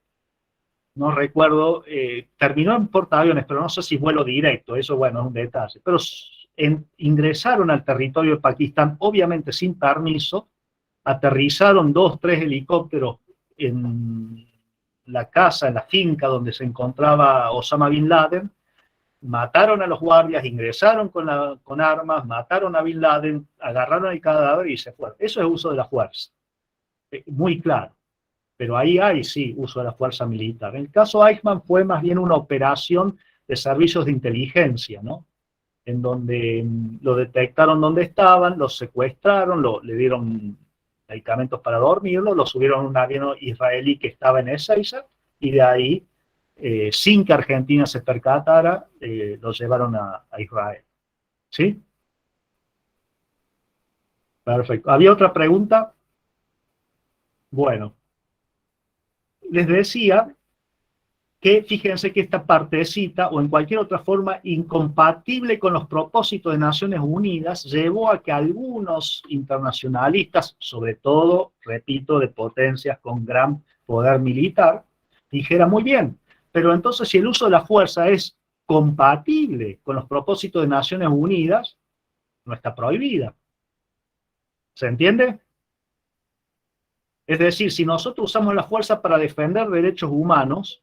no recuerdo, terminó en portaaviones, pero no sé si vuelo directo, eso bueno, es un detalle, pero ingresaron al territorio de Pakistán, obviamente sin permiso, aterrizaron 2, 3 helicópteros en la casa, en la finca donde se encontraba Osama Bin Laden, mataron a los guardias, ingresaron con armas, mataron a Bin Laden, agarraron el cadáver y se fueron. Eso es uso de la fuerza, muy claro. Pero ahí hay, sí, uso de la fuerza militar. En el caso Eichmann fue más bien una operación de servicios de inteligencia, ¿no? En donde lo detectaron donde estaban, lo secuestraron, le dieron medicamentos para dormirlo, lo subieron a un avión israelí que estaba en Ezeiza, y de ahí, sin que Argentina se percatara, lo llevaron a Israel. ¿Sí? Perfecto. ¿Había otra pregunta? Bueno. Les decía que fíjense que esta partecita o en cualquier otra forma incompatible con los propósitos de Naciones Unidas llevó a que algunos internacionalistas, sobre todo, repito, de potencias con gran poder militar, dijeran muy bien, pero entonces si el uso de la fuerza es compatible con los propósitos de Naciones Unidas, no está prohibida. ¿Se entiende? Es decir, si nosotros usamos la fuerza para defender derechos humanos,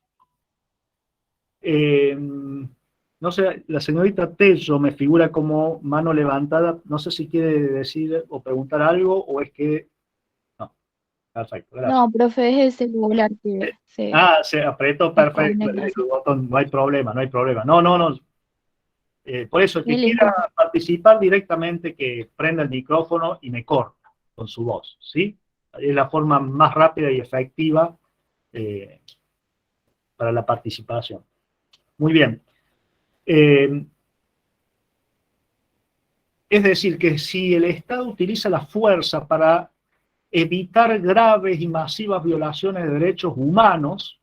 no sé, la señorita Tello me figura como mano levantada, no sé si quiere decir o preguntar algo o es que... No, perfecto, gracias. No, profe, es el celular que se apretó, perfecto, el botón, no hay problema, no hay problema. No. Por eso, el que quiera participar directamente, que prenda el micrófono y me corta con su voz, ¿sí? Es la forma más rápida y efectiva para la participación. Muy bien. Es decir, que si el Estado utiliza la fuerza para evitar graves y masivas violaciones de derechos humanos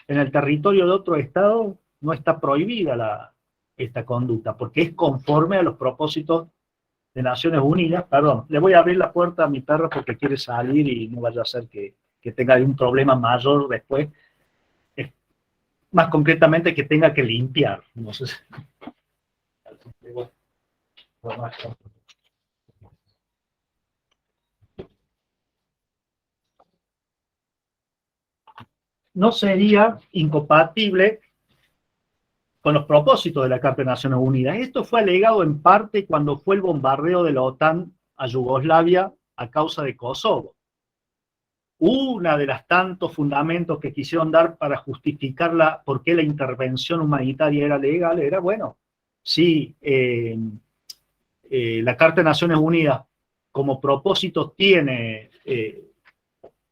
en el territorio de otro Estado, no está prohibida esta conducta, porque es conforme a los propósitos de Naciones Unidas. Perdón, le voy a abrir la puerta a mi perro porque quiere salir y no vaya a ser que tenga algún problema mayor después. Más concretamente, que tenga que limpiar. No sé si... No sería incompatible con los propósitos de la Carta de Naciones Unidas. Esto fue alegado en parte cuando fue el bombardeo de la OTAN a Yugoslavia a causa de Kosovo. Una de las tantos fundamentos que quisieron dar para justificar por qué la intervención humanitaria era legal era, bueno, si la Carta de Naciones Unidas como propósito tiene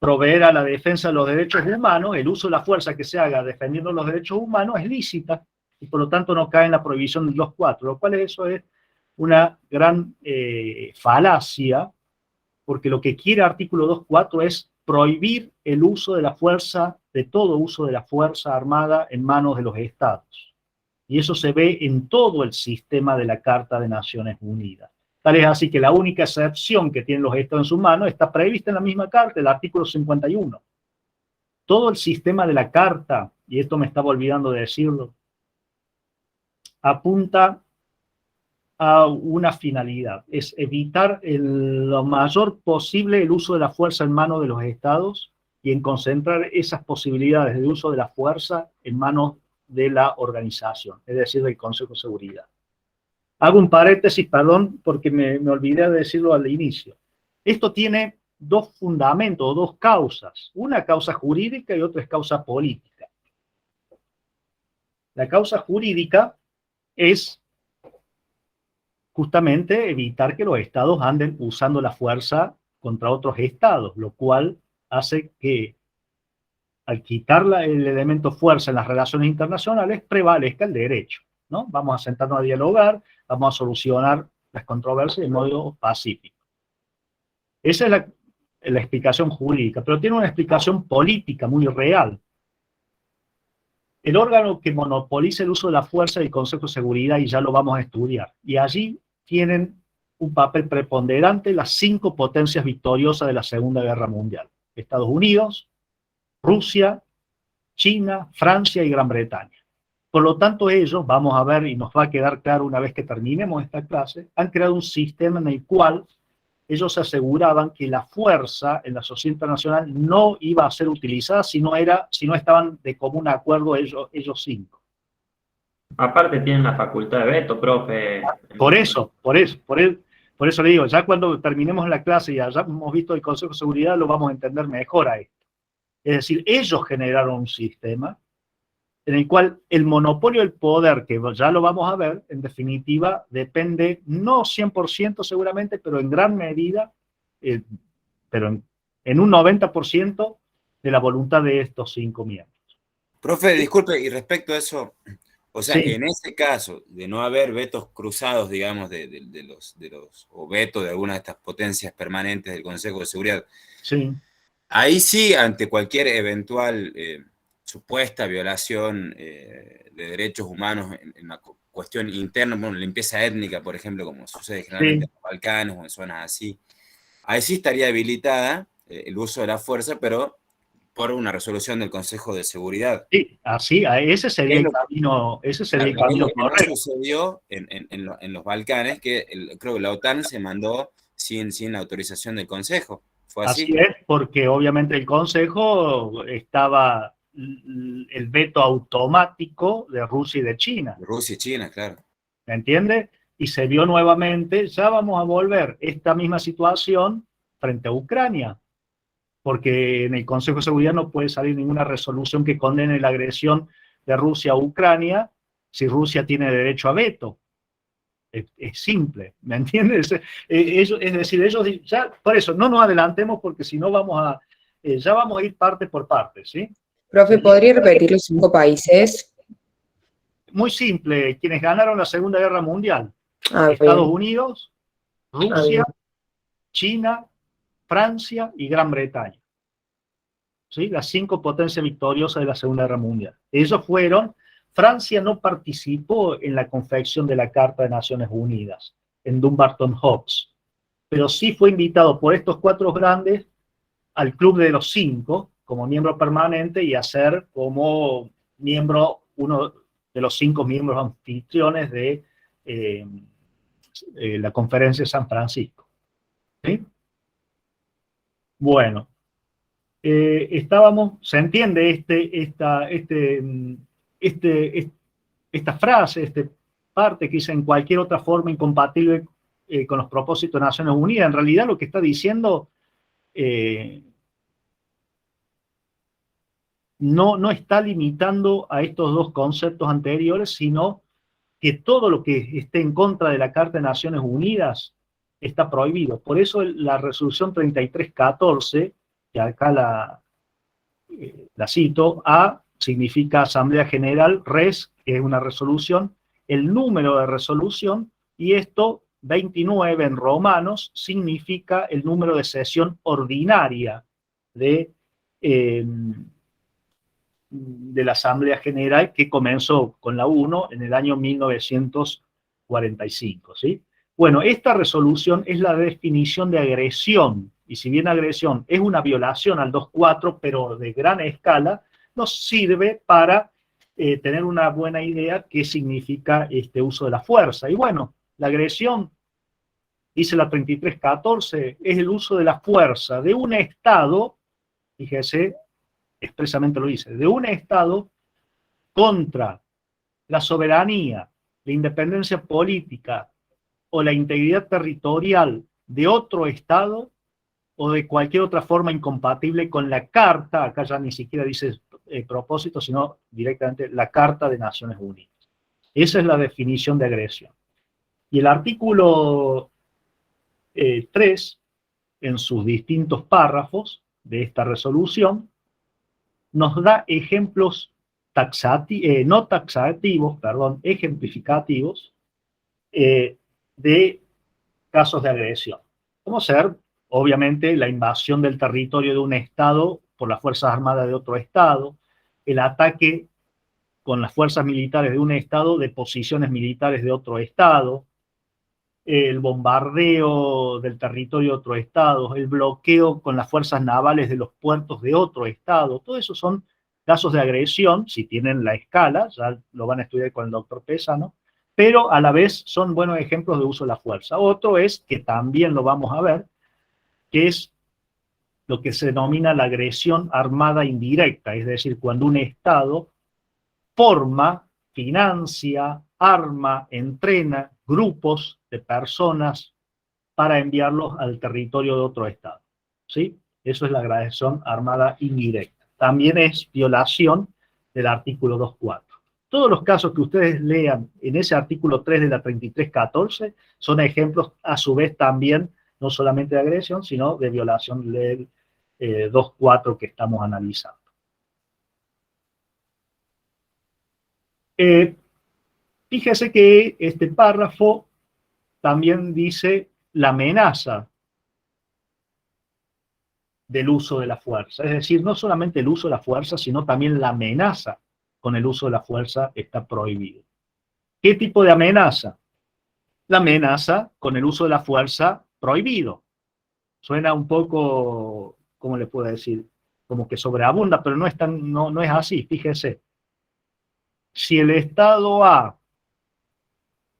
proveer a la defensa de los derechos humanos, el uso de la fuerza que se haga defendiendo los derechos humanos es lícita, y por lo tanto no cae en la prohibición del 2.4, lo cual eso es una gran falacia, porque lo que quiere el artículo 2.4 es prohibir el uso de la fuerza, de todo uso de la fuerza armada en manos de los estados. Y eso se ve en todo el sistema de la Carta de Naciones Unidas. Tal es así que la única excepción que tienen los estados en sus manos está prevista en la misma Carta, el artículo 51. Todo el sistema de la Carta, y esto me estaba olvidando de decirlo, apunta a una finalidad, es evitar lo mayor posible el uso de la fuerza en manos de los estados y en concentrar esas posibilidades de uso de la fuerza en manos de la organización, es decir, del Consejo de Seguridad. Hago un paréntesis, perdón, porque me olvidé de decirlo al inicio. Esto tiene dos fundamentos, dos causas. Una causa jurídica y otra es causa política. La causa jurídica es justamente evitar que los estados anden usando la fuerza contra otros estados, lo cual hace que al quitar el elemento fuerza en las relaciones internacionales prevalezca el derecho, ¿no? Vamos a sentarnos a dialogar, vamos a solucionar las controversias de modo pacífico. Esa es la explicación jurídica, pero tiene una explicación política muy real. El órgano que monopoliza el uso de la fuerza es el Consejo de Seguridad, y ya lo vamos a estudiar. Y allí tienen un papel preponderante las 5 potencias victoriosas de la Segunda Guerra Mundial: Estados Unidos, Rusia, China, Francia y Gran Bretaña. Por lo tanto, ellos, vamos a ver y nos va a quedar claro una vez que terminemos esta clase, han creado un sistema en el cual ellos aseguraban que la fuerza en la sociedad internacional no iba a ser utilizada si no estaban de común acuerdo ellos 5. Aparte tienen la facultad de veto, profe. Por eso le digo, ya cuando terminemos la clase y ya hemos visto el Consejo de Seguridad, lo vamos a entender mejor a esto. Es decir, ellos generaron un sistema en el cual el monopolio del poder, que ya lo vamos a ver, en definitiva, depende, no 100% seguramente, pero en gran medida, pero en un 90% de la voluntad de estos 5 miembros. Profe, disculpe, y respecto a eso, o sea, Sí. en ese caso de no haber vetos cruzados, digamos, o vetos de alguna de estas potencias permanentes del Consejo de Seguridad, Sí. ahí sí, ante cualquier eventual supuesta violación de derechos humanos en la cuestión interna, bueno, limpieza étnica, por ejemplo, como sucede generalmente en los Balcanes o en zonas así, ahí sí estaría habilitada el uso de la fuerza, pero por una resolución del Consejo de Seguridad. Sí, así, ese sería el camino, correcto. No sucedió en los Balcanes, que creo que la OTAN se mandó sin la autorización del Consejo. ¿Fue así? Así es, porque obviamente el Consejo estaba el veto automático de Rusia y de China. De Rusia y China, claro. ¿Me entiende? Y se vio nuevamente, ya vamos a volver esta misma situación frente a Ucrania, porque en el Consejo de Seguridad no puede salir ninguna resolución que condene la agresión de Rusia a Ucrania si Rusia tiene derecho a veto. Es simple, ¿me entiendes? Es decir, ellos ya, por eso no nos adelantemos, porque si no ya vamos a ir parte por parte, ¿sí? Profe, ¿podría repetir los 5 países? Muy simple, quienes ganaron la Segunda Guerra Mundial: Ah, Estados bien. Unidos, Rusia, China, Francia y Gran Bretaña. ¿Sí? Las 5 potencias victoriosas de la Segunda Guerra Mundial. Ellos fueron, Francia no participó en la confección de la Carta de Naciones Unidas, en Dumbarton Oaks, pero sí fue invitado por estos 4 grandes al Club de los 5 como miembro permanente y a ser como miembro, uno de los 5 miembros anfitriones de la Conferencia de San Francisco. ¿Sí? Bueno, se entiende esta frase, esta parte que dice en cualquier otra forma incompatible con los propósitos de Naciones Unidas. En realidad lo que está diciendo no está limitando a estos 2 conceptos anteriores, sino que todo lo que esté en contra de la Carta de Naciones Unidas está prohibido. Por eso la resolución 3314, que acá la cito, A significa Asamblea General, res, que es una resolución, el número de resolución, y esto, 29 en romanos, significa el número de sesión ordinaria de la Asamblea General, que comenzó con la 1 en el año 1945, ¿sí? Bueno, esta resolución es la definición de agresión, y si bien agresión es una violación al 2.4, pero de gran escala, nos sirve para tener una buena idea qué significa este uso de la fuerza. Y bueno, la agresión, dice la 3314, es el uso de la fuerza de un Estado, fíjese, expresamente lo dice, de un Estado contra la soberanía, la independencia política o la integridad territorial de otro Estado o de cualquier otra forma incompatible con la Carta, acá ya ni siquiera dice propósito, sino directamente la Carta de Naciones Unidas. Esa es la definición de agresión. Y el artículo 3, en sus distintos párrafos de esta resolución, nos da ejemplos ejemplificativos de casos de agresión. Como ser, obviamente, la invasión del territorio de un Estado por las Fuerzas Armadas de otro Estado, el ataque con las fuerzas militares de un Estado de posiciones militares de otro Estado, el bombardeo del territorio de otro Estado, el bloqueo con las fuerzas navales de los puertos de otro Estado. Todo eso son casos de agresión, si tienen la escala, ya lo van a estudiar con el doctor Pesano, pero a la vez son buenos ejemplos de uso de la fuerza. Otro es, que también lo vamos a ver, que es lo que se denomina la agresión armada indirecta, es decir, cuando un Estado forma, financia, arma, entrena grupos de personas para enviarlos al territorio de otro Estado. ¿Sí? Eso es la agresión armada indirecta. También es violación del artículo 2.4. Todos los casos que ustedes lean en ese artículo 3 de la 3314 son ejemplos, a su vez, también, no solamente de agresión, sino de violación del 2.4 que estamos analizando. Fíjese que este párrafo también dice la amenaza del uso de la fuerza. Es decir, no solamente el uso de la fuerza, sino también la amenaza con el uso de la fuerza está prohibido. ¿Qué tipo de amenaza? La amenaza con el uso de la fuerza prohibido. Suena un poco, ¿cómo le puedo decir? Como que sobreabunda, pero no es así, fíjese. Si el Estado A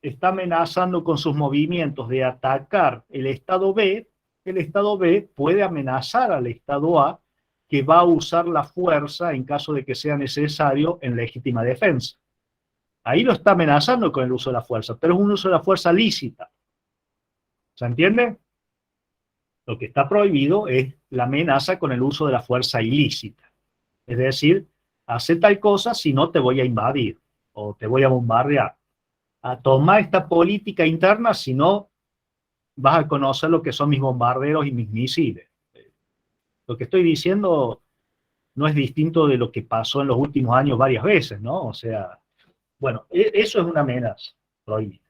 está amenazando con sus movimientos de atacar el Estado B puede amenazar al Estado A, que va a usar la fuerza en caso de que sea necesario en legítima defensa. Ahí lo está amenazando con el uso de la fuerza, pero es un uso de la fuerza lícita. ¿Se entiende? Lo que está prohibido es la amenaza con el uso de la fuerza ilícita. Es decir, hace tal cosa si no te voy a invadir o te voy a bombardear. A tomar esta política interna, si no vas a conocer lo que son mis bombarderos y mis misiles. Lo que estoy diciendo no es distinto de lo que pasó en los últimos años varias veces, ¿no? O sea, bueno, eso es una amenaza prohibida.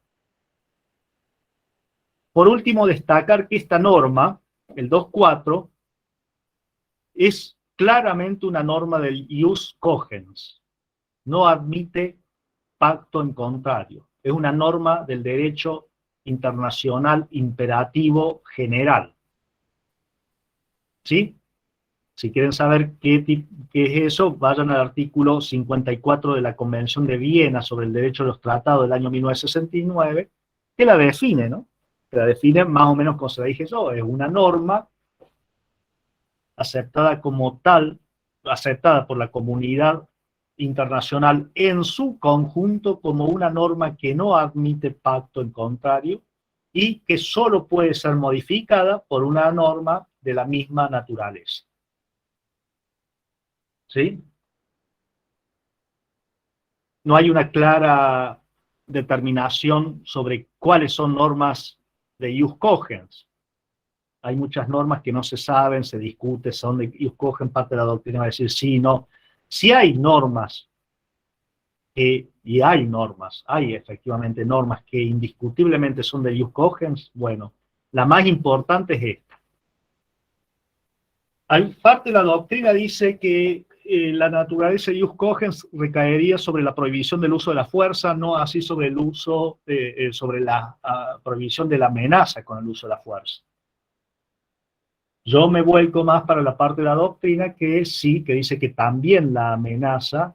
Por último, destacar que esta norma, el 2.4, es claramente una norma del ius cogens. No admite pacto en contrario. Es una norma del derecho internacional imperativo general. ¿Sí? Si quieren saber qué es eso, vayan al artículo 54 de la Convención de Viena sobre el derecho de los tratados del año 1969, que la define, ¿no? Que la define más o menos como se la dije yo, es una norma aceptada como tal, aceptada por la comunidad internacional en su conjunto como una norma que no admite pacto en contrario y que solo puede ser modificada por una norma de la misma naturaleza. ¿Sí? No hay una clara determinación sobre cuáles son normas de ius cogens. Hay muchas normas que no se saben, se discute, son de ius cogens, parte de la doctrina va a decir sí, no. Si hay normas, y hay efectivamente normas que indiscutiblemente son de ius cogens, bueno, la más importante es esta. Hay parte de la doctrina dice que la naturaleza de ius cogens recaería sobre la prohibición del uso de la fuerza, no así sobre el uso, sobre la prohibición de la amenaza con el uso de la fuerza. Yo me vuelco más para la parte de la doctrina que sí, que dice que también la amenaza,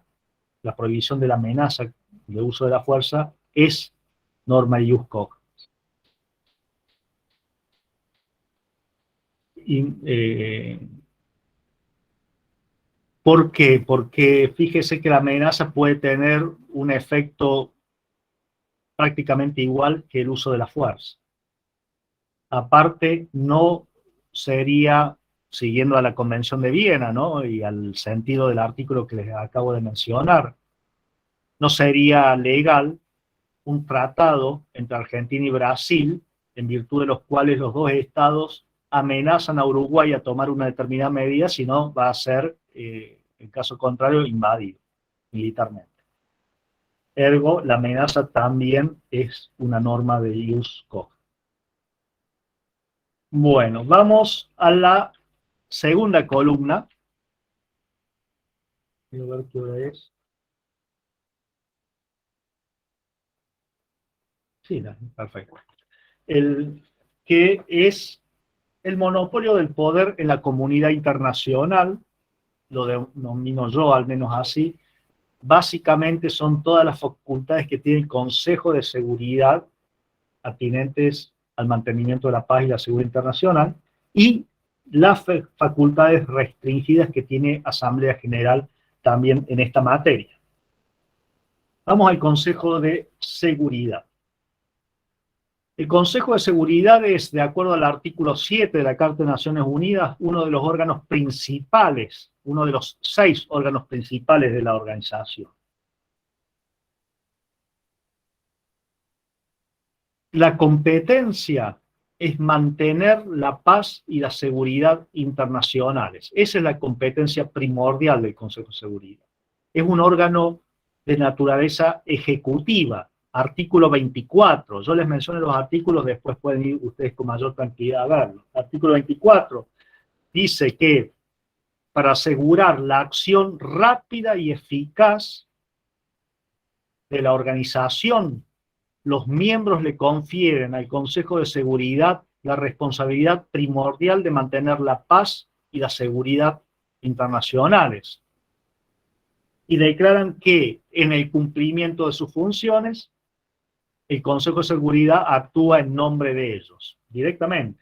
la prohibición de la amenaza de uso de la fuerza es norma ius cogens. ¿Por qué? Porque fíjese que la amenaza puede tener un efecto prácticamente igual que el uso de la fuerza. Aparte, no sería, siguiendo a la Convención de Viena, ¿no? Y al sentido del artículo que les acabo de mencionar, no sería legal un tratado entre Argentina y Brasil, en virtud de los cuales los dos estados amenazan a Uruguay a tomar una determinada medida, sino va a ser, en caso contrario, invadido militarmente. Ergo, la amenaza también es una norma de ius cogens. Bueno, vamos a la segunda columna. Quiero ver qué hora es. Sí, perfecto. Que es el monopolio del poder en la comunidad internacional, lo denomino yo al menos así. Básicamente son todas las facultades que tiene el Consejo de Seguridad atinentes al mantenimiento de la paz y la seguridad internacional, y las facultades restringidas que tiene Asamblea General también en esta materia. Vamos al Consejo de Seguridad. El Consejo de Seguridad es, de acuerdo al artículo 7 de la Carta de Naciones Unidas, uno de los órganos principales, uno de los 6 órganos principales de la organización. La competencia es mantener la paz y la seguridad internacionales. Esa es la competencia primordial del Consejo de Seguridad. Es un órgano de naturaleza ejecutiva. Artículo 24. Yo les menciono los artículos, después pueden ir ustedes con mayor tranquilidad a verlos. Artículo 24 dice que para asegurar la acción rápida y eficaz de la organización, los miembros le confieren al Consejo de Seguridad la responsabilidad primordial de mantener la paz y la seguridad internacionales. Y declaran que en el cumplimiento de sus funciones, el Consejo de Seguridad actúa en nombre de ellos, directamente.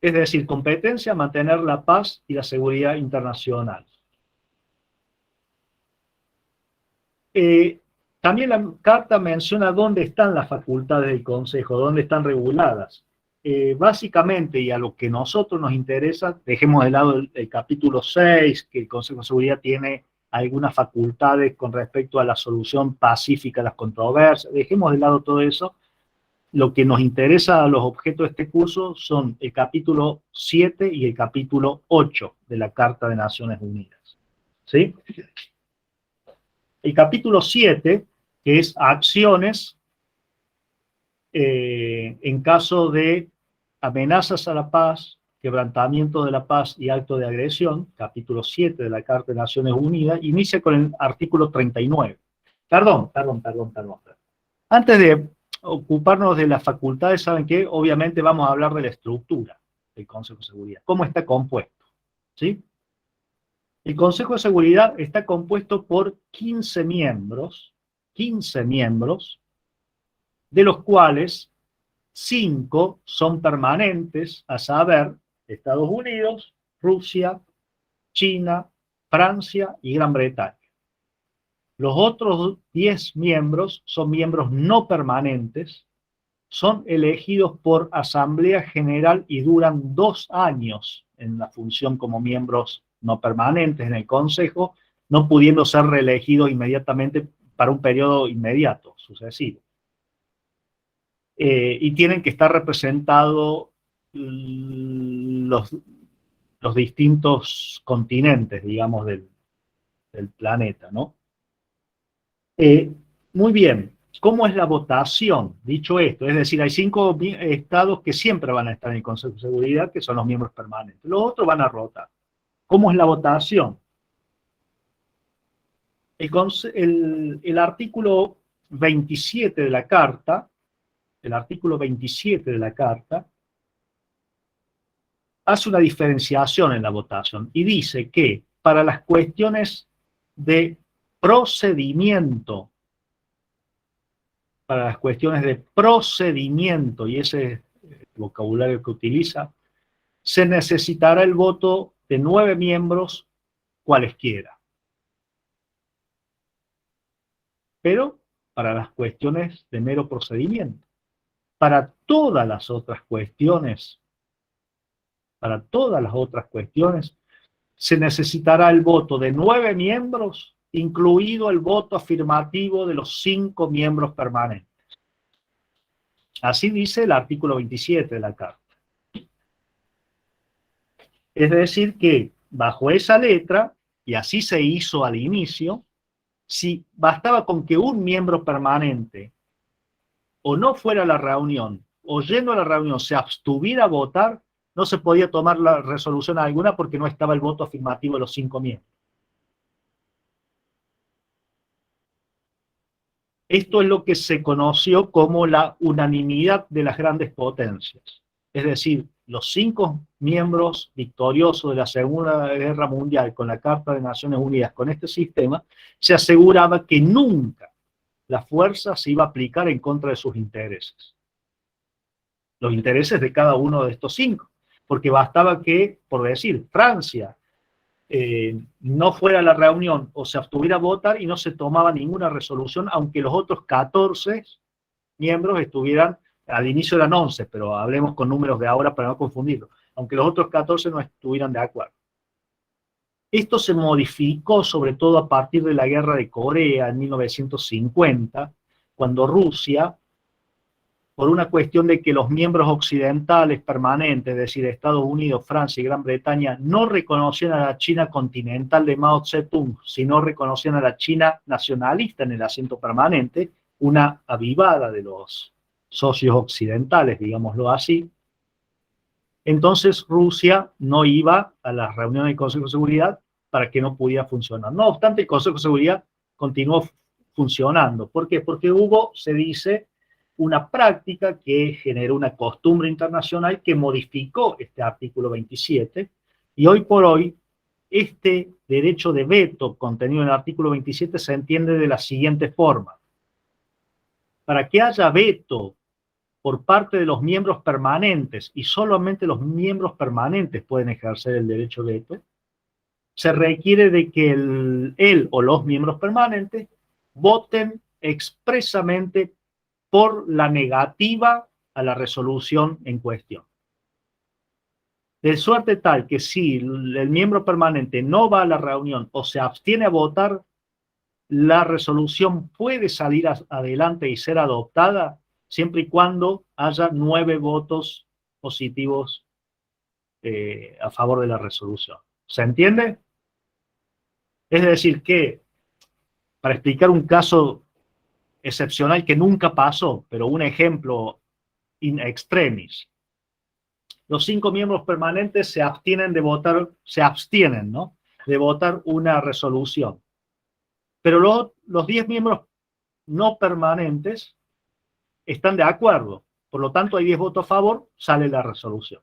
Es decir, competencia, mantener la paz y la seguridad internacional. También la Carta menciona dónde están las facultades del Consejo, dónde están reguladas. Básicamente, y a lo que nosotros nos interesa, dejemos de lado el capítulo 6, que el Consejo de Seguridad tiene algunas facultades con respecto a la solución pacífica de las controversias, dejemos de lado todo eso. Lo que nos interesa a los objetos de este curso son el capítulo 7 y el capítulo 8 de la Carta de Naciones Unidas. ¿Sí? El capítulo 7, que es acciones, en caso de amenazas a la paz, quebrantamiento de la paz y acto de agresión, capítulo 7 de la Carta de Naciones Unidas, inicia con el artículo 39. Perdón. Antes de ocuparnos de las facultades, ¿saben qué? Obviamente vamos a hablar de la estructura del Consejo de Seguridad. ¿Cómo está compuesto? ¿Sí? El Consejo de Seguridad está compuesto por 15 miembros, de los cuales 5 son permanentes, a saber, Estados Unidos, Rusia, China, Francia y Gran Bretaña. Los otros 10 miembros son miembros no permanentes, son elegidos por Asamblea General y duran 2 años en la función como miembros no permanentes en el Consejo, no pudiendo ser reelegidos inmediatamente para un periodo inmediato, sucesivo. Y tienen que estar representados los distintos continentes, digamos, del planeta, ¿no? Muy bien, ¿cómo es la votación? Dicho esto, es decir, hay 5 estados que siempre van a estar en el Consejo de Seguridad, que son los miembros permanentes. Los otros van a rotar. ¿Cómo es la votación? El artículo 27 de la Carta, hace una diferenciación en la votación y dice que para las cuestiones de procedimiento, y ese es el vocabulario que utiliza, se necesitará el voto de 9 miembros cualesquiera. Pero para las cuestiones de mero procedimiento. Para todas las otras cuestiones, se necesitará el voto de 9 miembros, incluido el voto afirmativo de los 5 miembros permanentes. Así dice el artículo 27 de la Carta. Es decir que, bajo esa letra, y así se hizo al inicio, si bastaba con que un miembro permanente o no fuera a la reunión, o yendo a la reunión se abstuviera a votar, no se podía tomar la resolución alguna porque no estaba el voto afirmativo de los 5 miembros. Esto es lo que se conoció como la unanimidad de las grandes potencias. Es decir, los 5 miembros victoriosos de la Segunda Guerra Mundial con la Carta de Naciones Unidas, con este sistema, se aseguraba que nunca la fuerza se iba a aplicar en contra de sus intereses. Los intereses de cada uno de estos 5. Porque bastaba que, por decir, Francia no fuera a la reunión o se abstuviera a votar y no se tomaba ninguna resolución, aunque los otros 14 miembros estuvieran, al inicio eran 11, pero hablemos con números de ahora para no confundirlo, aunque los otros 14 no estuvieran de acuerdo. Esto se modificó sobre todo a partir de la Guerra de Corea en 1950, cuando Rusia, por una cuestión de que los miembros occidentales permanentes, es decir, Estados Unidos, Francia y Gran Bretaña, no reconocían a la China continental de Mao Zedong, sino reconocían a la China nacionalista en el asiento permanente, una avivada de los socios occidentales, digámoslo así. Entonces Rusia no iba a las reuniones del Consejo de Seguridad para que no pudiera funcionar. No obstante, el Consejo de Seguridad continuó funcionando. ¿Por qué? Porque hubo, se dice, una práctica que generó una costumbre internacional que modificó este artículo 27, y hoy por hoy este derecho de veto contenido en el artículo 27 se entiende de la siguiente forma. Para que haya veto por parte de los miembros permanentes, y solamente los miembros permanentes pueden ejercer el derecho de veto, se requiere de que él o los miembros permanentes voten expresamente por la negativa a la resolución en cuestión. De suerte tal que si el miembro permanente no va a la reunión o se abstiene a votar, la resolución puede salir adelante y ser adoptada siempre y cuando haya 9 votos positivos a favor de la resolución. ¿Se entiende? Es decir que, para explicar un caso excepcional que nunca pasó, pero un ejemplo in extremis. Los 5 miembros permanentes se abstienen de votar, ¿no?, de votar una resolución. Pero los 10 miembros no permanentes están de acuerdo. Por lo tanto, hay 10 votos a favor, sale la resolución.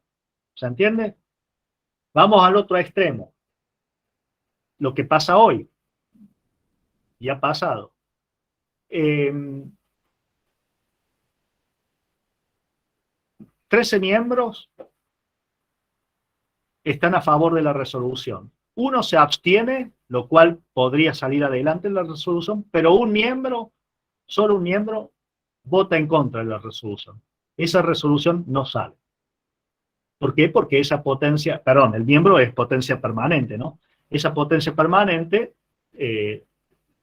¿Se entiende? Vamos al otro extremo. Lo que pasa hoy. Ya ha pasado. 13 miembros están a favor de la resolución. Uno se abstiene, lo cual podría salir adelante en la resolución, pero solo un miembro, vota en contra de la resolución. Esa resolución no sale. ¿Por qué? Porque esa potencia, perdón, el miembro es potencia permanente, ¿no? Esa potencia permanente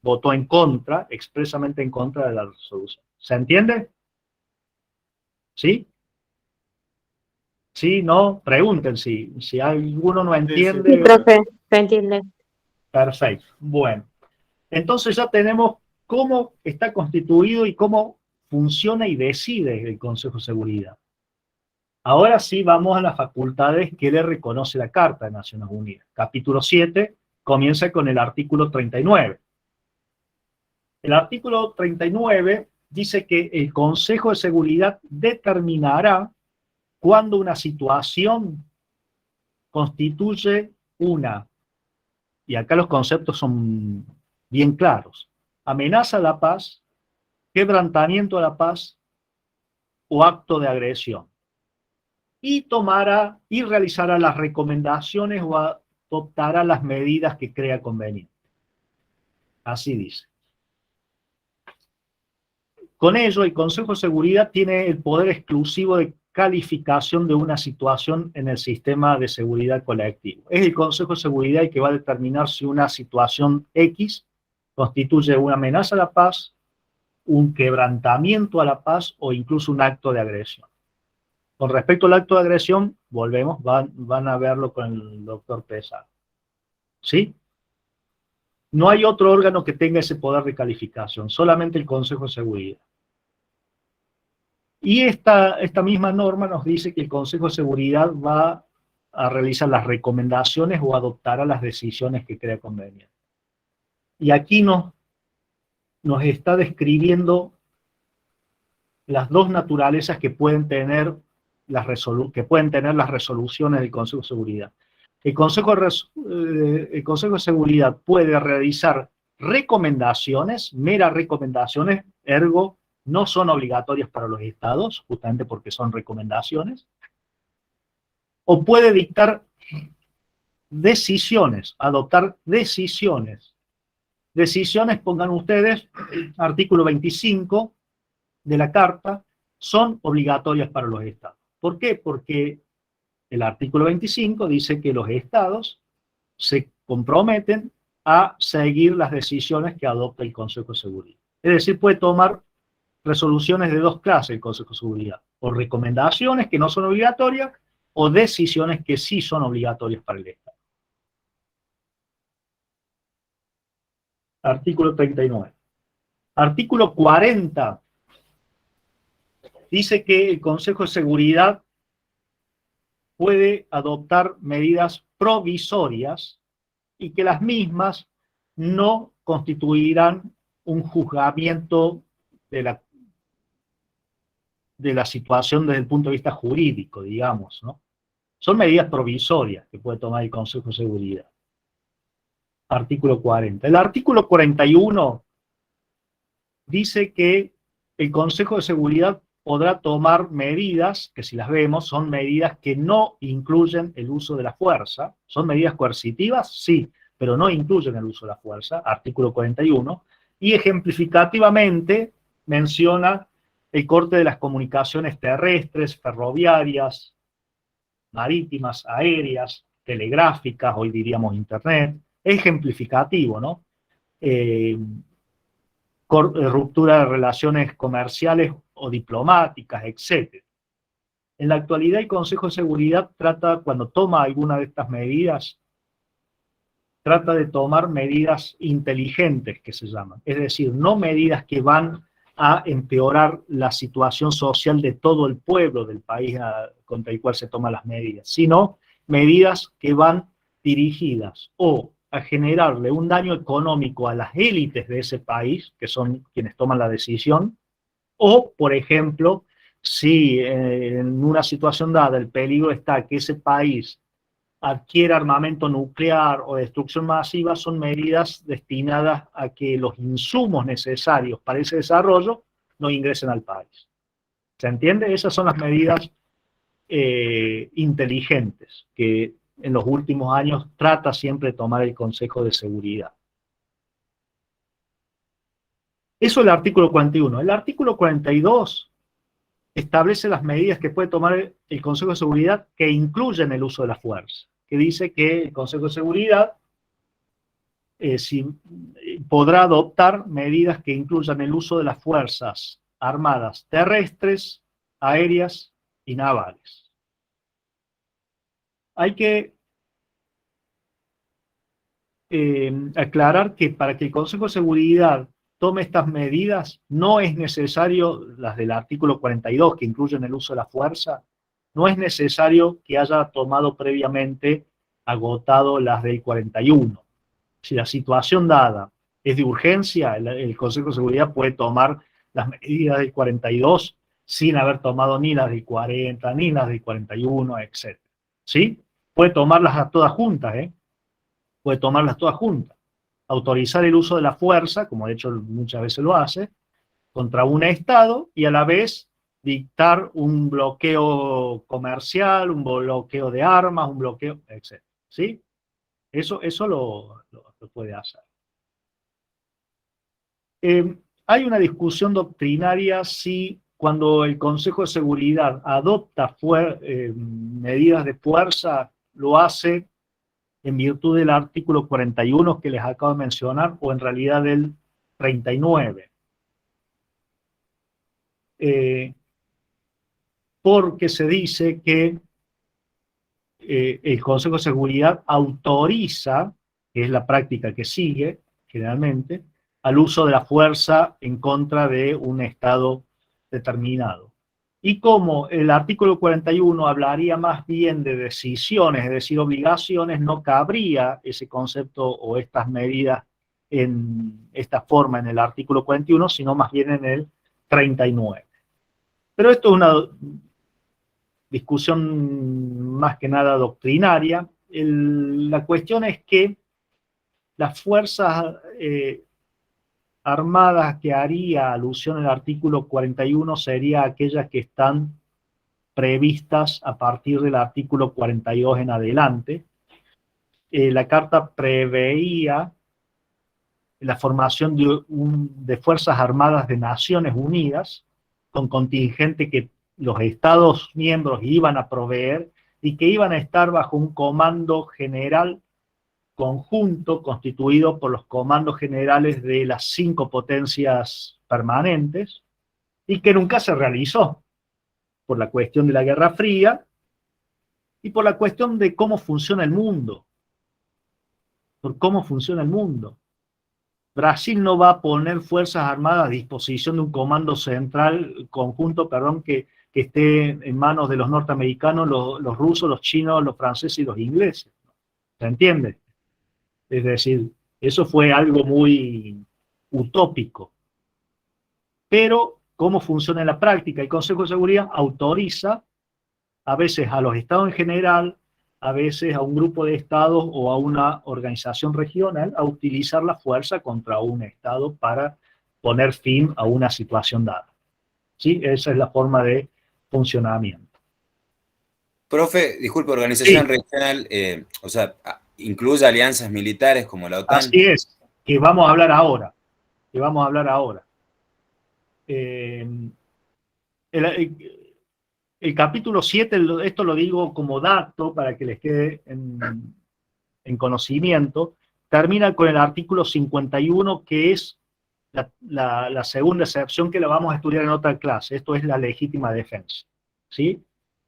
votó en contra, expresamente en contra de la resolución. ¿Se entiende? ¿Sí? ¿Sí? ¿No? Pregunten si alguno no entiende. Sí, profe, se entiende. Perfecto. Bueno, entonces ya tenemos cómo está constituido y cómo funciona y decide el Consejo de Seguridad. Ahora sí vamos a las facultades que le reconoce la Carta de Naciones Unidas. Capítulo 7 comienza con el artículo 39. El artículo 39 dice que el Consejo de Seguridad determinará cuando una situación constituye una, y acá los conceptos son bien claros, amenaza a la paz, quebrantamiento a la paz o acto de agresión. Y tomará y realizará las recomendaciones o adoptará las medidas que crea conveniente. Así dice. Con ello, el Consejo de Seguridad tiene el poder exclusivo de calificación de una situación en el sistema de seguridad colectivo. Es el Consejo de Seguridad el que va a determinar si una situación X constituye una amenaza a la paz, un quebrantamiento a la paz o incluso un acto de agresión. Con respecto al acto de agresión, volvemos, van a verlo con el doctor Pesaro. ¿Sí? No hay otro órgano que tenga ese poder de calificación, solamente el Consejo de Seguridad. Y esta misma norma nos dice que el Consejo de Seguridad va a realizar las recomendaciones o adoptará las decisiones que crea conveniente. Y aquí nos está describiendo las dos naturalezas que pueden tener las resoluciones del Consejo de Seguridad. El Consejo de Seguridad puede realizar recomendaciones, meras recomendaciones, ergo no son obligatorias para los estados, justamente porque son recomendaciones, o puede dictar decisiones, adoptar decisiones. Decisiones, pongan ustedes, artículo 25 de la Carta, son obligatorias para los estados. ¿Por qué? Porque el artículo 25 dice que los estados se comprometen a seguir las decisiones que adopta el Consejo de Seguridad. Es decir, puede tomar resoluciones de dos clases el Consejo de Seguridad, o recomendaciones que no son obligatorias, o decisiones que sí son obligatorias para el Estado. Artículo 39. Artículo 40 dice que el Consejo de Seguridad puede adoptar medidas provisorias y que las mismas no constituirán un juzgamiento de la situación desde el punto de vista jurídico, digamos, ¿no? Son medidas provisorias que puede tomar el Consejo de Seguridad. Artículo 40. El artículo 41 dice que el Consejo de Seguridad podrá tomar medidas, que si las vemos, son medidas que no incluyen el uso de la fuerza. ¿Son medidas coercitivas? Sí, pero no incluyen el uso de la fuerza, artículo 41. Y ejemplificativamente menciona el corte de las comunicaciones terrestres, ferroviarias, marítimas, aéreas, telegráficas, hoy diríamos internet. Ejemplificativo, ¿no? Ruptura de relaciones comerciales o diplomáticas, etc. En la actualidad el Consejo de Seguridad trata, cuando toma alguna de estas medidas, trata de tomar medidas inteligentes, que se llaman. Es decir, no medidas que van a empeorar la situación social de todo el pueblo del país contra el cual se toman las medidas, sino medidas que van dirigidas o a generarle un daño económico a las élites de ese país, que son quienes toman la decisión, o, por ejemplo, si en una situación dada el peligro está que ese país adquiera armamento nuclear o destrucción masiva, son medidas destinadas a que los insumos necesarios para ese desarrollo no ingresen al país. ¿Se entiende? Esas son las medidas inteligentes que en los últimos años trata siempre de tomar el Consejo de Seguridad. Eso es el artículo 41. El artículo 42 establece las medidas que puede tomar el Consejo de Seguridad que incluyen el uso de la fuerza, que dice que el Consejo de Seguridad podrá adoptar medidas que incluyan el uso de las fuerzas armadas terrestres, aéreas y navales. Hay que aclarar que para que el Consejo de Seguridad tome estas medidas, no es necesario, las del artículo 42, que incluyen el uso de la fuerza, no es necesario que haya tomado previamente agotado las del 41. Si la situación dada es de urgencia, el Consejo de Seguridad puede tomar las medidas del 42 sin haber tomado ni las del 40, ni las del 41, etc. ¿Sí? Puede tomarlas todas juntas, Puede tomarlas todas juntas. Autorizar el uso de la fuerza, como de hecho muchas veces lo hace, contra un Estado y a la vez dictar un bloqueo comercial, un bloqueo de armas, un bloqueo, etc. ¿Sí? Eso lo puede hacer. Hay una discusión doctrinaria si cuando el Consejo de Seguridad adopta medidas de fuerza, lo hace en virtud del artículo 41 que les acabo de mencionar, o en realidad del 39. Porque se dice que el Consejo de Seguridad autoriza, que es la práctica que sigue generalmente, al uso de la fuerza en contra de un Estado determinado. Y como el artículo 41 hablaría más bien de decisiones, es decir, obligaciones, no cabría ese concepto o estas medidas en esta forma en el artículo 41, sino más bien en el 39. Pero esto es una discusión más que nada doctrinaria. La cuestión es que las fuerzas armadas que haría alusión al artículo 41 serían aquellas que están previstas a partir del artículo 42 en adelante. La Carta preveía la formación de Fuerzas Armadas de Naciones Unidas, con contingente que los Estados miembros iban a proveer y que iban a estar bajo un comando general conjunto constituido por los comandos generales de las 5 potencias permanentes, y que nunca se realizó por la cuestión de la Guerra Fría y por la cuestión de cómo funciona el mundo. Por cómo funciona el mundo. Brasil no va a poner fuerzas armadas a disposición de un comando central conjunto, que esté en manos de los norteamericanos, los rusos, los chinos, los franceses y los ingleses. ¿Se entiende? Es decir, eso fue algo muy utópico. Pero, ¿cómo funciona en la práctica? El Consejo de Seguridad autoriza a veces a los estados en general, a veces a un grupo de estados o a una organización regional a utilizar la fuerza contra un estado para poner fin a una situación dada. ¿Sí? Esa es la forma de funcionamiento. Profe, disculpe, organización regional, o sea, incluye alianzas militares como la OTAN. Así es, que vamos a hablar ahora. El capítulo 7, esto lo digo como dato para que les quede en conocimiento, termina con el artículo 51, que es la segunda excepción que la vamos a estudiar en otra clase. Esto es la legítima defensa. ¿Sí?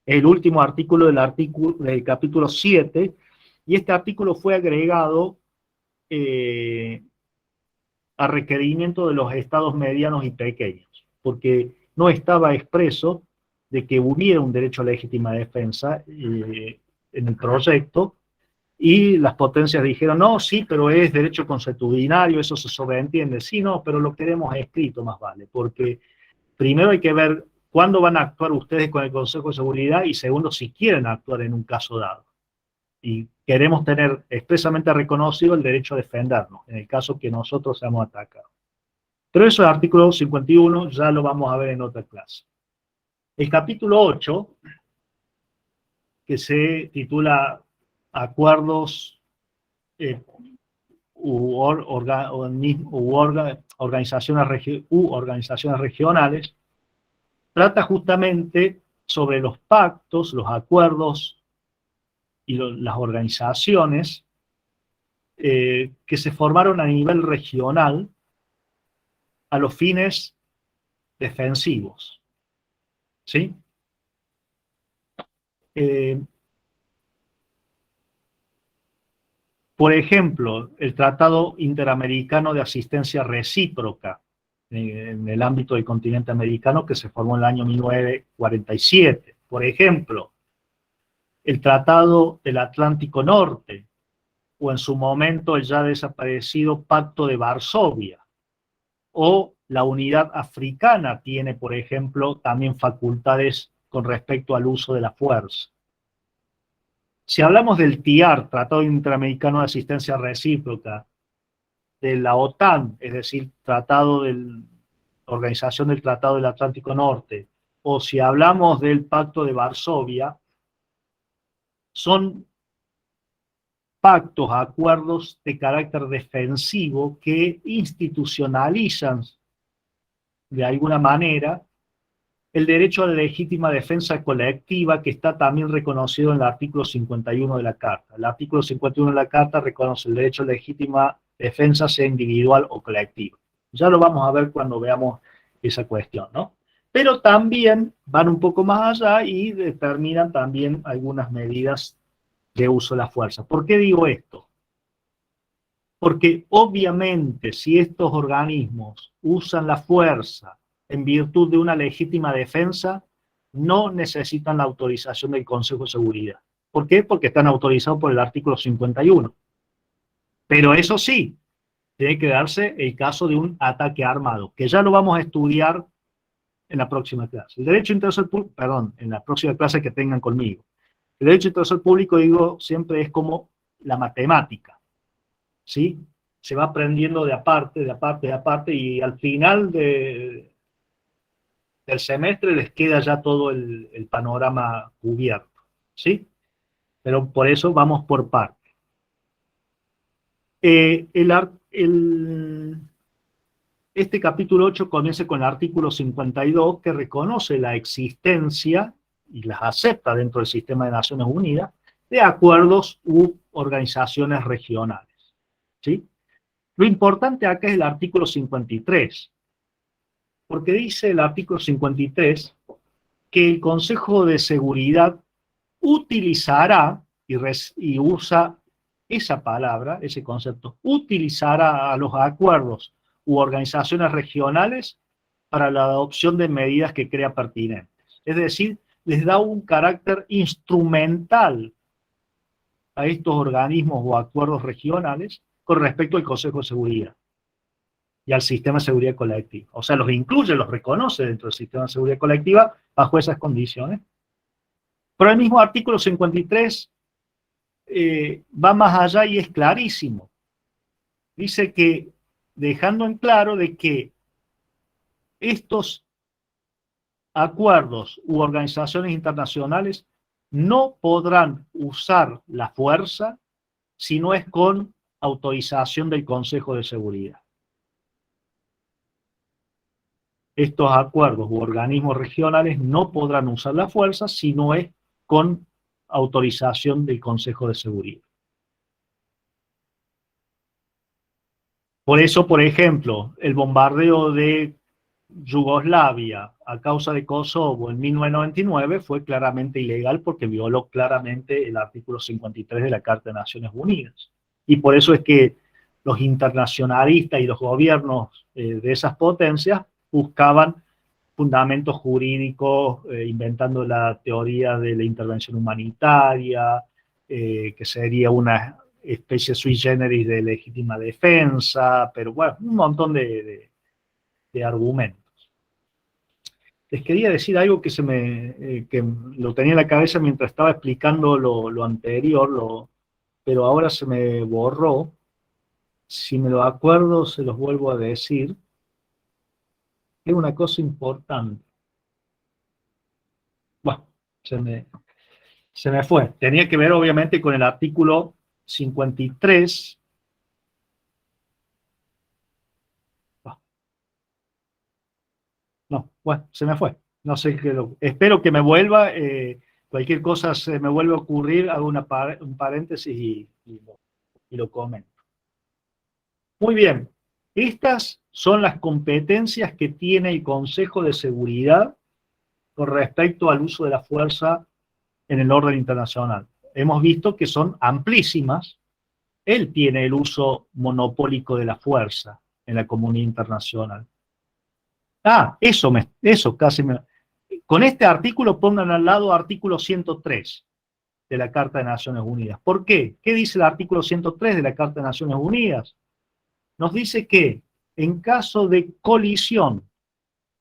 El último artículo del capítulo 7, y este artículo fue agregado a requerimiento de los estados medianos y pequeños, porque no estaba expreso de que hubiera un derecho a legítima defensa en el proyecto, y las potencias dijeron, no, sí, pero es derecho consuetudinario, eso se sobreentiende. Sí, no, pero lo queremos escrito más vale, porque primero hay que ver cuándo van a actuar ustedes con el Consejo de Seguridad, y segundo, si quieren actuar en un caso dado. Y queremos tener expresamente reconocido el derecho a defendernos, en el caso que nosotros seamos atacados. Pero eso, el artículo 51, ya lo vamos a ver en otra clase. El capítulo 8, que se titula Acuerdos organizaciones regionales, trata justamente sobre los pactos, los acuerdos y las organizaciones que se formaron a nivel regional a los fines defensivos. ¿Sí? Por ejemplo, el Tratado Interamericano de Asistencia Recíproca en el ámbito del continente americano, que se formó en el año 1947. Por ejemplo, el Tratado del Atlántico Norte, o en su momento el ya desaparecido Pacto de Varsovia, o la Unidad Africana tiene, por ejemplo, también facultades con respecto al uso de la fuerza. Si hablamos del TIAR, Tratado Interamericano de Asistencia Recíproca, de la OTAN, es decir, Organización del Tratado del Atlántico Norte, o si hablamos del Pacto de Varsovia, son pactos, acuerdos de carácter defensivo que institucionalizan de alguna manera el derecho a la legítima defensa colectiva, que está también reconocido en el artículo 51 de la Carta. El artículo 51 de la Carta reconoce el derecho a la legítima defensa, sea individual o colectiva. Ya lo vamos a ver cuando veamos esa cuestión, ¿no? Pero también van un poco más allá y determinan también algunas medidas de uso de la fuerza. ¿Por qué digo esto? Porque obviamente si estos organismos usan la fuerza en virtud de una legítima defensa, no necesitan la autorización del Consejo de Seguridad. ¿Por qué? Porque están autorizados por el artículo 51. Pero eso sí, tiene que darse el caso de un ataque armado, que ya lo vamos a estudiar en la próxima clase. El derecho internacional público, perdón, en la próxima clase que tengan conmigo. El derecho internacional público, digo, siempre es como la matemática, ¿sí? Se va aprendiendo de aparte, y al final del semestre les queda ya todo el panorama cubierto, ¿sí? Pero por eso vamos por partes. Este capítulo 8 comienza con el artículo 52, que reconoce la existencia y las acepta dentro del sistema de Naciones Unidas de acuerdos u organizaciones regionales, ¿sí? Lo importante acá es el artículo 53, porque dice el artículo 53 que el Consejo de Seguridad utilizará, y usa esa palabra, ese concepto, utilizará a los acuerdos u organizaciones regionales para la adopción de medidas que crea pertinentes. Es decir, les da un carácter instrumental a estos organismos o acuerdos regionales con respecto al Consejo de Seguridad y al sistema de seguridad colectiva. O sea, los incluye, los reconoce dentro del sistema de seguridad colectiva bajo esas condiciones. Pero el mismo artículo 53 va más allá y es clarísimo. Dice que, dejando en claro de que estos acuerdos u organizaciones internacionales no podrán usar la fuerza si no es con autorización del Consejo de Seguridad. Estos acuerdos u organismos regionales no podrán usar la fuerza si no es con autorización del Consejo de Seguridad. Por eso, por ejemplo, el bombardeo de Yugoslavia a causa de Kosovo en 1999 fue claramente ilegal porque violó claramente el artículo 53 de la Carta de Naciones Unidas. Y por eso es que los internacionalistas y los gobiernos de esas potencias buscaban fundamentos jurídicos, inventando la teoría de la intervención humanitaria, que sería una especie sui generis de legítima defensa, pero bueno, un montón de argumentos. Les quería decir algo que que lo tenía en la cabeza mientras estaba explicando lo anterior, pero ahora se me borró. Si me lo acuerdo, se los vuelvo a decir. Es una cosa importante. Bueno, se me fue. Tenía que ver, obviamente, con el artículo 53. No, bueno, se me fue. No sé espero que me vuelva. Cualquier cosa se me vuelve a ocurrir, hago un paréntesis y lo comento. Muy bien. Estas son las competencias que tiene el Consejo de Seguridad con respecto al uso de la fuerza en el orden internacional. Hemos visto que son amplísimas. Él tiene el uso monopólico de la fuerza en la comunidad internacional. Eso casi me... Con este artículo pongan al lado artículo 103 de la Carta de Naciones Unidas. ¿Por qué? ¿Qué dice el artículo 103 de la Carta de Naciones Unidas? Nos dice que en caso de colisión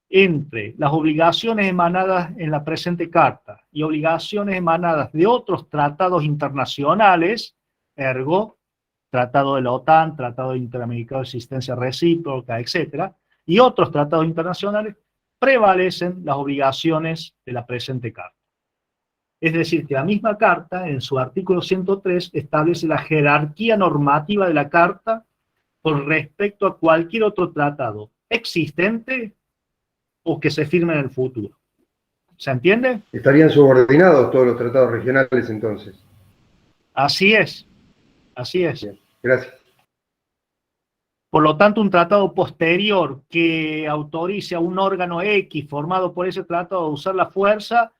entre las obligaciones emanadas en la presente Carta y obligaciones emanadas de otros tratados internacionales, ergo, Tratado de la OTAN, Tratado Interamericano de Asistencia Recíproca, etc., y otros tratados internacionales, prevalecen las obligaciones de la presente Carta. Es decir, que la misma Carta, en su artículo 103, establece la jerarquía normativa de la Carta con respecto a cualquier otro tratado existente o que se firme en el futuro. ¿Se entiende? Estarían subordinados todos los tratados regionales entonces. Así es. Así es. Bien, gracias. Por lo tanto, un tratado posterior que autorice a un órgano X formado por ese tratado a usar la fuerza,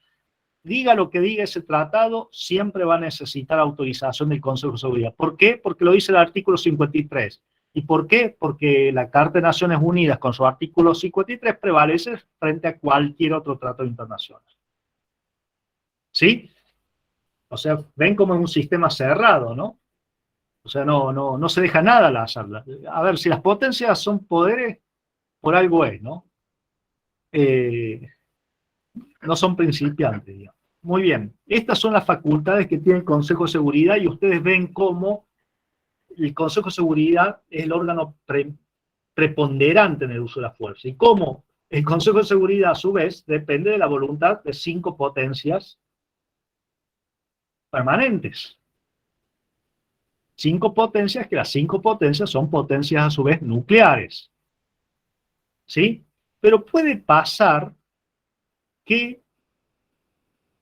diga lo que diga ese tratado, siempre va a necesitar autorización del Consejo de Seguridad. ¿Por qué? Porque lo dice el artículo 53. ¿Y por qué? Porque la Carta de Naciones Unidas, con su artículo 53, prevalece frente a cualquier otro tratado internacional. ¿Sí? O sea, ven como es un sistema cerrado, ¿no? O sea, no se deja nada al azar. A ver, si las potencias son poderes, por algo es, ¿no? No son principiantes, digamos. Muy bien. Estas son las facultades que tiene el Consejo de Seguridad y ustedes ven cómo el Consejo de Seguridad es el órgano preponderante en el uso de la fuerza. Y cómo el Consejo de Seguridad, a su vez, depende de la voluntad de 5 potencias permanentes. 5 potencias, que las 5 potencias son potencias a su vez nucleares. ¿Sí? Pero puede pasar que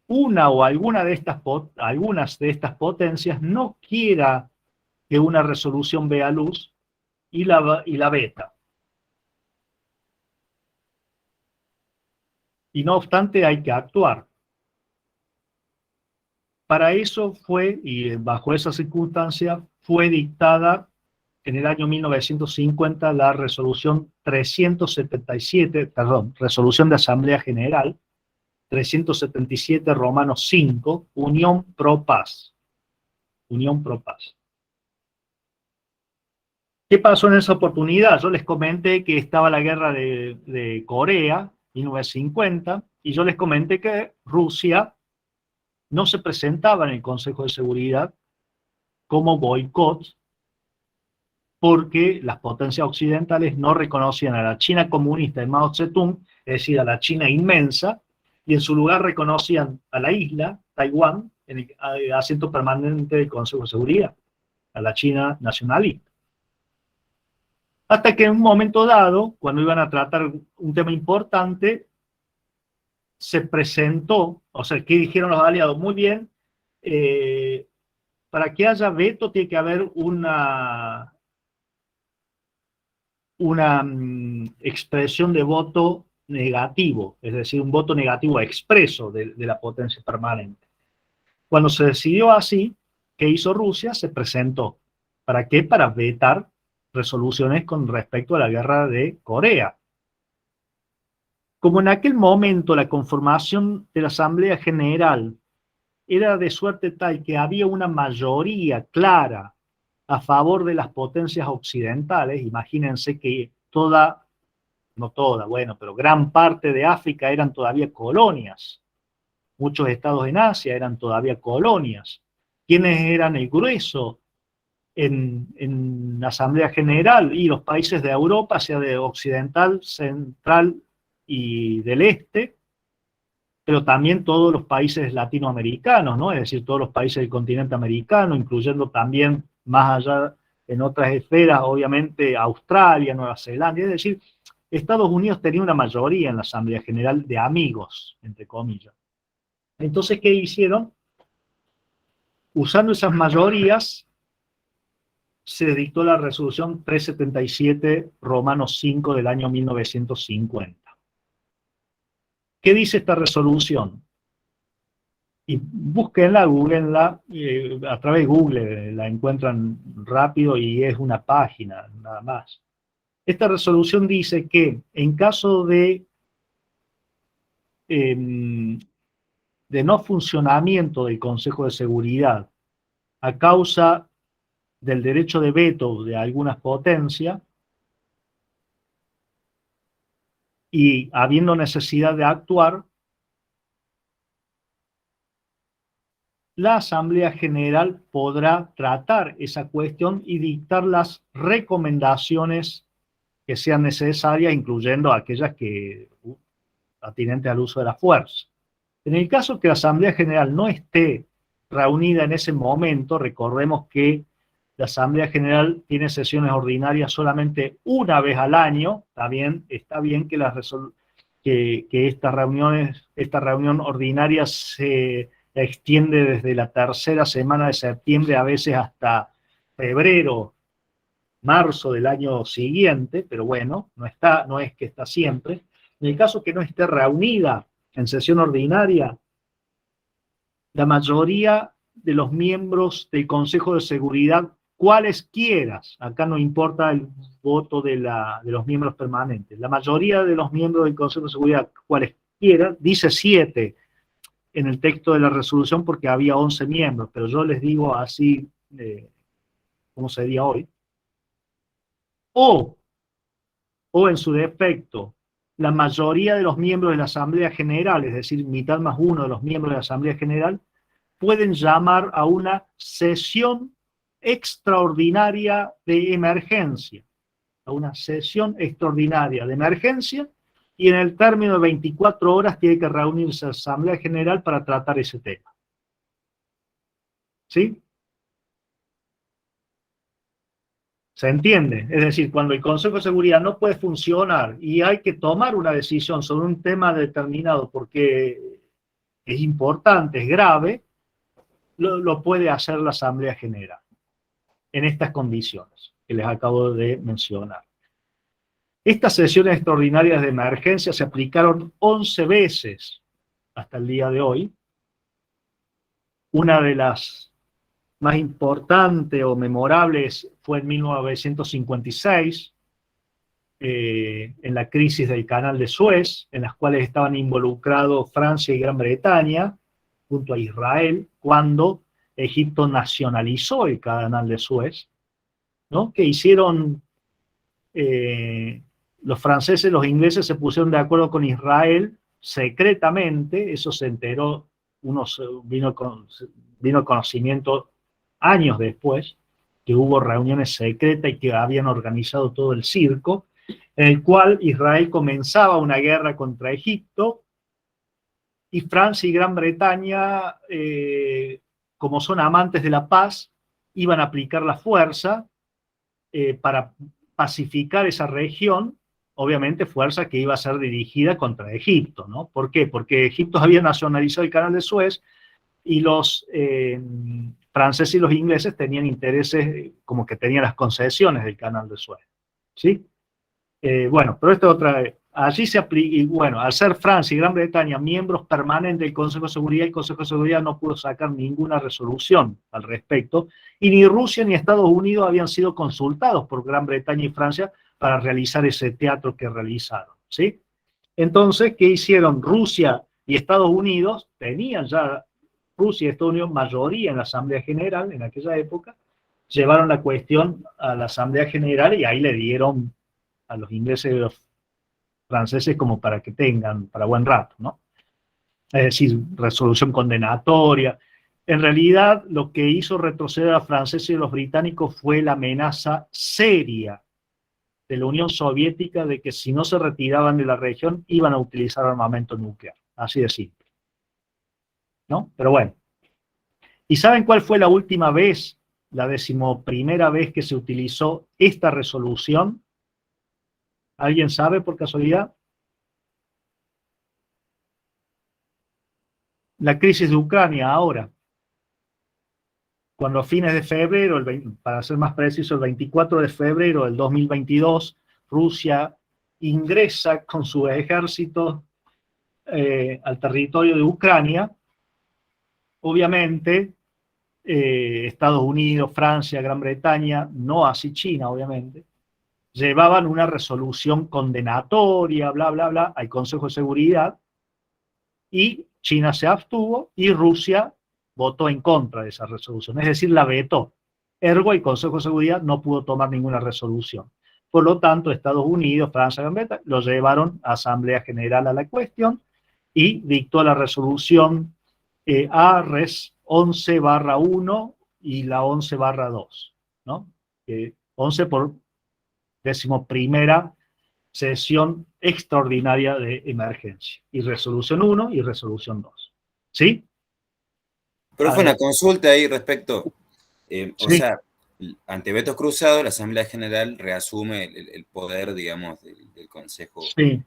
una o algunas de estas potencias no quiera que una resolución vea luz y la veta. Y no obstante hay que actuar. Para eso fue, y bajo esa circunstancia, fue dictada en el año 1950 la resolución 377, resolución de Asamblea General, 377 Romanos 5, Unión Pro Paz. Unión Pro Paz. ¿Qué pasó en esa oportunidad? Yo les comenté que estaba la guerra de Corea, 1950, y yo les comenté que Rusia no se presentaba en el Consejo de Seguridad como boicot porque las potencias occidentales no reconocían a la China comunista de Mao Zedong, es decir, a la China inmensa, y en su lugar reconocían a la isla, Taiwán, en el asiento permanente del Consejo de Seguridad, a la China nacionalista. Hasta que en un momento dado, cuando iban a tratar un tema importante, se presentó, o sea, ¿qué dijeron los aliados? Muy bien, para que haya veto tiene que haber una expresión de voto negativo, es decir, un voto negativo expreso de la potencia permanente. Cuando se decidió así, ¿qué hizo Rusia? Se presentó. ¿Para qué? Para vetar resoluciones con respecto a la guerra de Corea. Como en aquel momento la conformación de la Asamblea General era de suerte tal que había una mayoría clara a favor de las potencias occidentales, imagínense que no toda, bueno, pero gran parte de África eran todavía colonias. Muchos estados en Asia eran todavía colonias. ¿Quiénes eran el grueso en la Asamblea General? Y los países de Europa, sea de occidental, central y del este, pero también todos los países latinoamericanos, ¿no? Es decir, todos los países del continente americano, incluyendo también más allá en otras esferas, obviamente Australia, Nueva Zelanda. Es decir, Estados Unidos tenía una mayoría en la Asamblea General de amigos, entre comillas. Entonces, ¿qué hicieron? Usando esas mayorías, se dictó la resolución 377 Romanos 5 del año 1950. ¿Qué dice esta resolución? Y búsquenla, googleenla, a través de Google la encuentran rápido y es una página, nada más. Esta resolución dice que en caso de no funcionamiento del Consejo de Seguridad a causa del derecho de veto de algunas potencias, y habiendo necesidad de actuar, la Asamblea General podrá tratar esa cuestión y dictar las recomendaciones que sean necesarias, incluyendo aquellas que atinentes al uso de la fuerza. En el caso que la Asamblea General no esté reunida en ese momento, recordemos que la Asamblea General tiene sesiones ordinarias solamente una vez al año. Está bien que esta reunión ordinaria se extiende desde la tercera semana de septiembre, a veces hasta febrero, marzo del año siguiente, pero bueno, no es que está siempre. En el caso que no esté reunida en sesión ordinaria, la mayoría de los miembros del Consejo de Seguridad, cualesquiera, acá no importa el voto de los miembros permanentes, la mayoría de los miembros del Consejo de Seguridad, cualesquiera, dice 7 en el texto de la resolución porque había 11 miembros, pero yo les digo así, como sería hoy, o en su defecto, la mayoría de los miembros de la Asamblea General, es decir, mitad más uno de los miembros de la Asamblea General, pueden llamar a una sesión extraordinaria de emergencia, a una sesión extraordinaria de emergencia, y en el término de 24 horas tiene que reunirse la Asamblea General para tratar ese tema. ¿Sí? ¿Se entiende? Es decir, cuando el Consejo de Seguridad no puede funcionar y hay que tomar una decisión sobre un tema determinado porque es importante, es grave, lo puede hacer la Asamblea General en estas condiciones que les acabo de mencionar. Estas sesiones extraordinarias de emergencia se aplicaron 11 veces hasta el día de hoy. Una de las más importantes o memorables fue en 1956, en la crisis del Canal de Suez, en las cuales estaban involucrados Francia y Gran Bretaña, junto a Israel, cuando Egipto nacionalizó el Canal de Suez, ¿no? Que hicieron los franceses, los ingleses se pusieron de acuerdo con Israel secretamente, eso se enteró, vino conocimiento años después, que hubo reuniones secretas y que habían organizado todo el circo, en el cual Israel comenzaba una guerra contra Egipto, y Francia y Gran Bretaña, como son amantes de la paz, iban a aplicar la fuerza para pacificar esa región, obviamente fuerza que iba a ser dirigida contra Egipto, ¿no? ¿Por qué? Porque Egipto había nacionalizado el Canal de Suez y los franceses y los ingleses tenían intereses, como que tenían las concesiones del Canal de Suez, ¿sí? Bueno, pero esta es allí se aplica, y bueno, al ser Francia y Gran Bretaña miembros permanentes del Consejo de Seguridad, el Consejo de Seguridad no pudo sacar ninguna resolución al respecto, y ni Rusia ni Estados Unidos habían sido consultados por Gran Bretaña y Francia para realizar ese teatro que realizaron, ¿sí? Entonces, ¿qué hicieron? Rusia y Estados Unidos tenían ya, Rusia y Estados Unidos, mayoría en la Asamblea General en aquella época, llevaron la cuestión a la Asamblea General y ahí le dieron a los ingleses y los franceses como para que tengan, para buen rato, ¿no? Es decir, resolución condenatoria. En realidad, lo que hizo retroceder a los franceses y a los británicos fue la amenaza seria de la Unión Soviética de que si no se retiraban de la región iban a utilizar armamento nuclear. Así de simple, ¿no? Pero bueno. ¿Y saben cuál fue la última vez, la 11ª vez que se utilizó esta resolución? ¿Alguien sabe por casualidad? La crisis de Ucrania ahora. Cuando a fines de febrero, para ser más preciso, el 24 de febrero del 2022, Rusia ingresa con su ejército al territorio de Ucrania. Obviamente, Estados Unidos, Francia, Gran Bretaña, no así China, obviamente, llevaban una resolución condenatoria, bla, bla, bla, al Consejo de Seguridad, y China se abstuvo y Rusia votó en contra de esa resolución, es decir, la vetó. Ergo, el Consejo de Seguridad no pudo tomar ninguna resolución. Por lo tanto, Estados Unidos, Francia, Gran Bretaña, lo llevaron a Asamblea General a la cuestión y dictó la resolución ARES 11/1 y la 11/2, ¿no? 11 por 11ª sesión extraordinaria de emergencia, y resolución 1 y resolución 2. ¿Sí? Profe, una consulta ahí respecto, sí. O sea, ante vetos cruzados, la Asamblea General reasume el poder, digamos, del Consejo. Sí,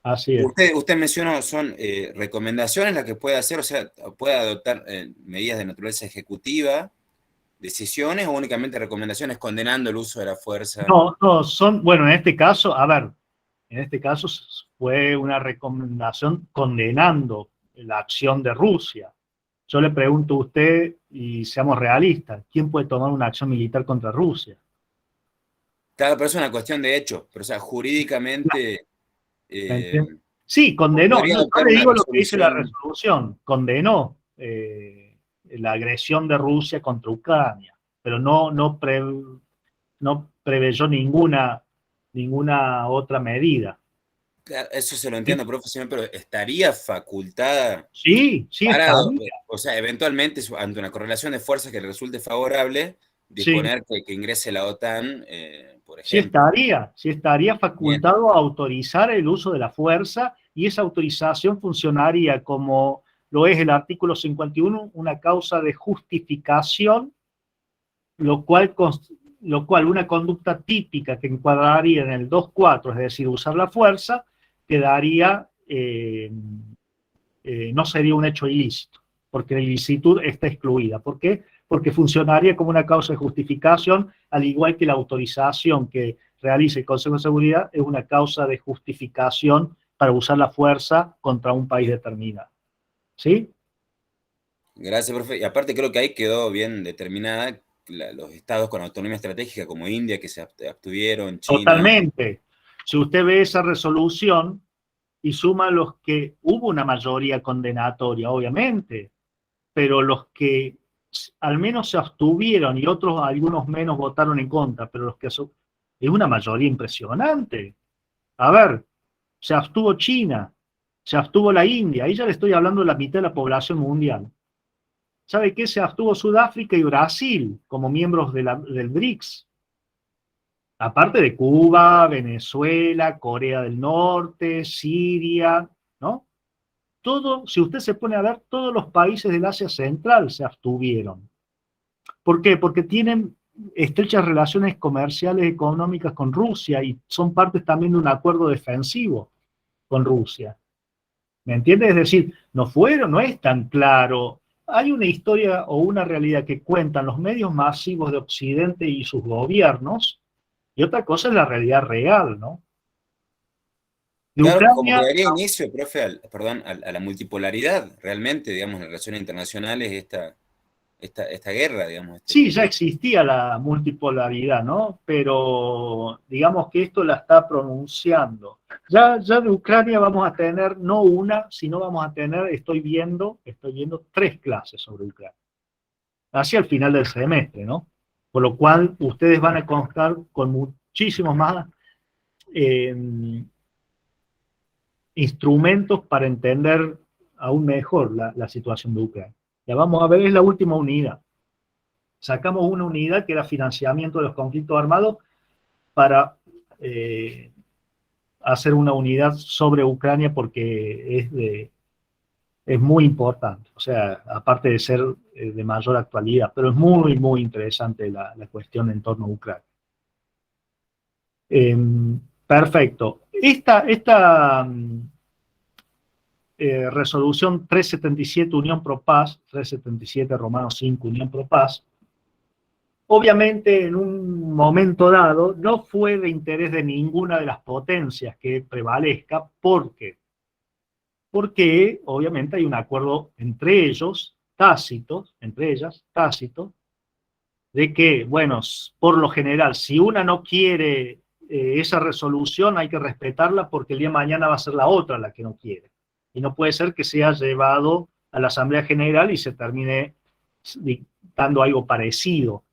así es. Usted mencionó, son recomendaciones las que puede hacer, o sea, puede adoptar medidas de naturaleza ejecutiva, decisiones, o únicamente recomendaciones condenando el uso de la fuerza. No, son, bueno, en este caso, a ver, en este caso fue una recomendación condenando la acción de Rusia. Yo le pregunto a usted, y seamos realistas, ¿quién puede tomar una acción militar contra Rusia? Claro, pero es una cuestión de hecho, pero o sea, jurídicamente... sí, condenó. Yo le digo lo que dice la resolución, condenó la agresión de Rusia contra Ucrania, pero no preveyó ninguna otra medida. Claro, eso se lo entiendo, profesor, pero ¿estaría facultada? Sí, para, estaría. o sea, eventualmente, ante una correlación de fuerzas que le resulte favorable, disponer que ingrese la OTAN, por ejemplo. Sí estaría facultado a autorizar el uso de la fuerza, y esa autorización funcionaría como lo es el artículo 51, una causa de justificación, lo cual una conducta típica que encuadraría en el 2.4, es decir, usar la fuerza, quedaría, no sería un hecho ilícito, porque la ilicitud está excluida. ¿Por qué? Porque funcionaría como una causa de justificación, al igual que la autorización que realiza el Consejo de Seguridad es una causa de justificación para usar la fuerza contra un país determinado. ¿Sí? Gracias, profe. Y aparte creo que ahí quedó bien determinada los estados con autonomía estratégica como India, que se abstuvieron, China. Totalmente. Si usted ve esa resolución y suma los que hubo una mayoría condenatoria, obviamente, pero los que al menos se abstuvieron y otros, algunos menos, votaron en contra, pero los que es una mayoría impresionante. A ver, se abstuvo China, se abstuvo la India, ahí ya le estoy hablando de la mitad de la población mundial. ¿Sabe qué? Se abstuvo Sudáfrica y Brasil como miembros del BRICS. Aparte de Cuba, Venezuela, Corea del Norte, Siria, ¿no? Todo, si usted se pone a ver, todos los países del Asia Central se abstuvieron. ¿Por qué? Porque tienen estrechas relaciones comerciales y económicas con Rusia y son partes también de un acuerdo defensivo con Rusia. ¿Me entiende? Es decir, no es tan claro. Hay una historia o una realidad que cuentan los medios masivos de Occidente y sus gobiernos, y otra cosa es la realidad real, ¿no? De Claro, como Ucrania, que daría inicio, profe, a la multipolaridad, realmente, digamos, en relaciones internacionales, esta guerra, digamos. sí, ya existía la multipolaridad, ¿no? Pero digamos que esto la está pronunciando. Ya de Ucrania vamos a tener no una, sino vamos a tener, estoy viendo 3 clases sobre Ucrania, hacia el final del semestre, ¿no? Por lo cual ustedes van a contar con muchísimos más instrumentos para entender aún mejor la situación de Ucrania. Ya vamos a ver, es la última unidad. Sacamos una unidad que era financiamiento de los conflictos armados para hacer una unidad sobre Ucrania porque es muy importante, o sea, aparte de ser de mayor actualidad, pero es muy, muy interesante la cuestión en torno a Ucrania. Perfecto. Esta resolución 377 Unión Pro Paz, 377 Romanos 5 Unión Pro Paz, obviamente en un momento dado no fue de interés de ninguna de las potencias que prevalezca. ¿Por qué? Porque obviamente hay un acuerdo entre ellos, tácito, de que, bueno, por lo general, si una no quiere esa resolución, hay que respetarla porque el día de mañana va a ser la otra la que no quiere. Y no puede ser que sea llevado a la Asamblea General y se termine dictando algo parecido.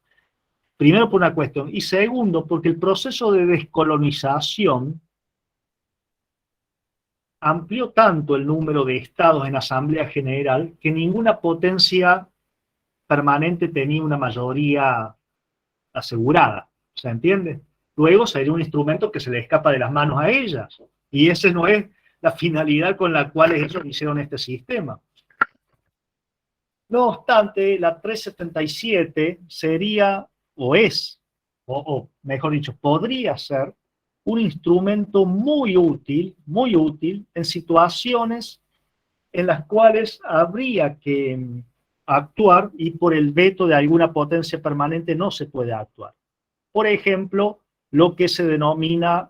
Primero por una cuestión. Y segundo, porque el proceso de descolonización amplió tanto el número de estados en Asamblea General que ninguna potencia permanente tenía una mayoría asegurada. ¿Se entiende? Luego sería un instrumento que se le escapa de las manos a ellas. Y esa no es la finalidad con la cual ellos hicieron este sistema. No obstante, la 377 sería, o es, o mejor dicho, podría ser un instrumento muy útil en situaciones en las cuales habría que actuar y por el veto de alguna potencia permanente no se puede actuar. Por ejemplo, lo que se denominó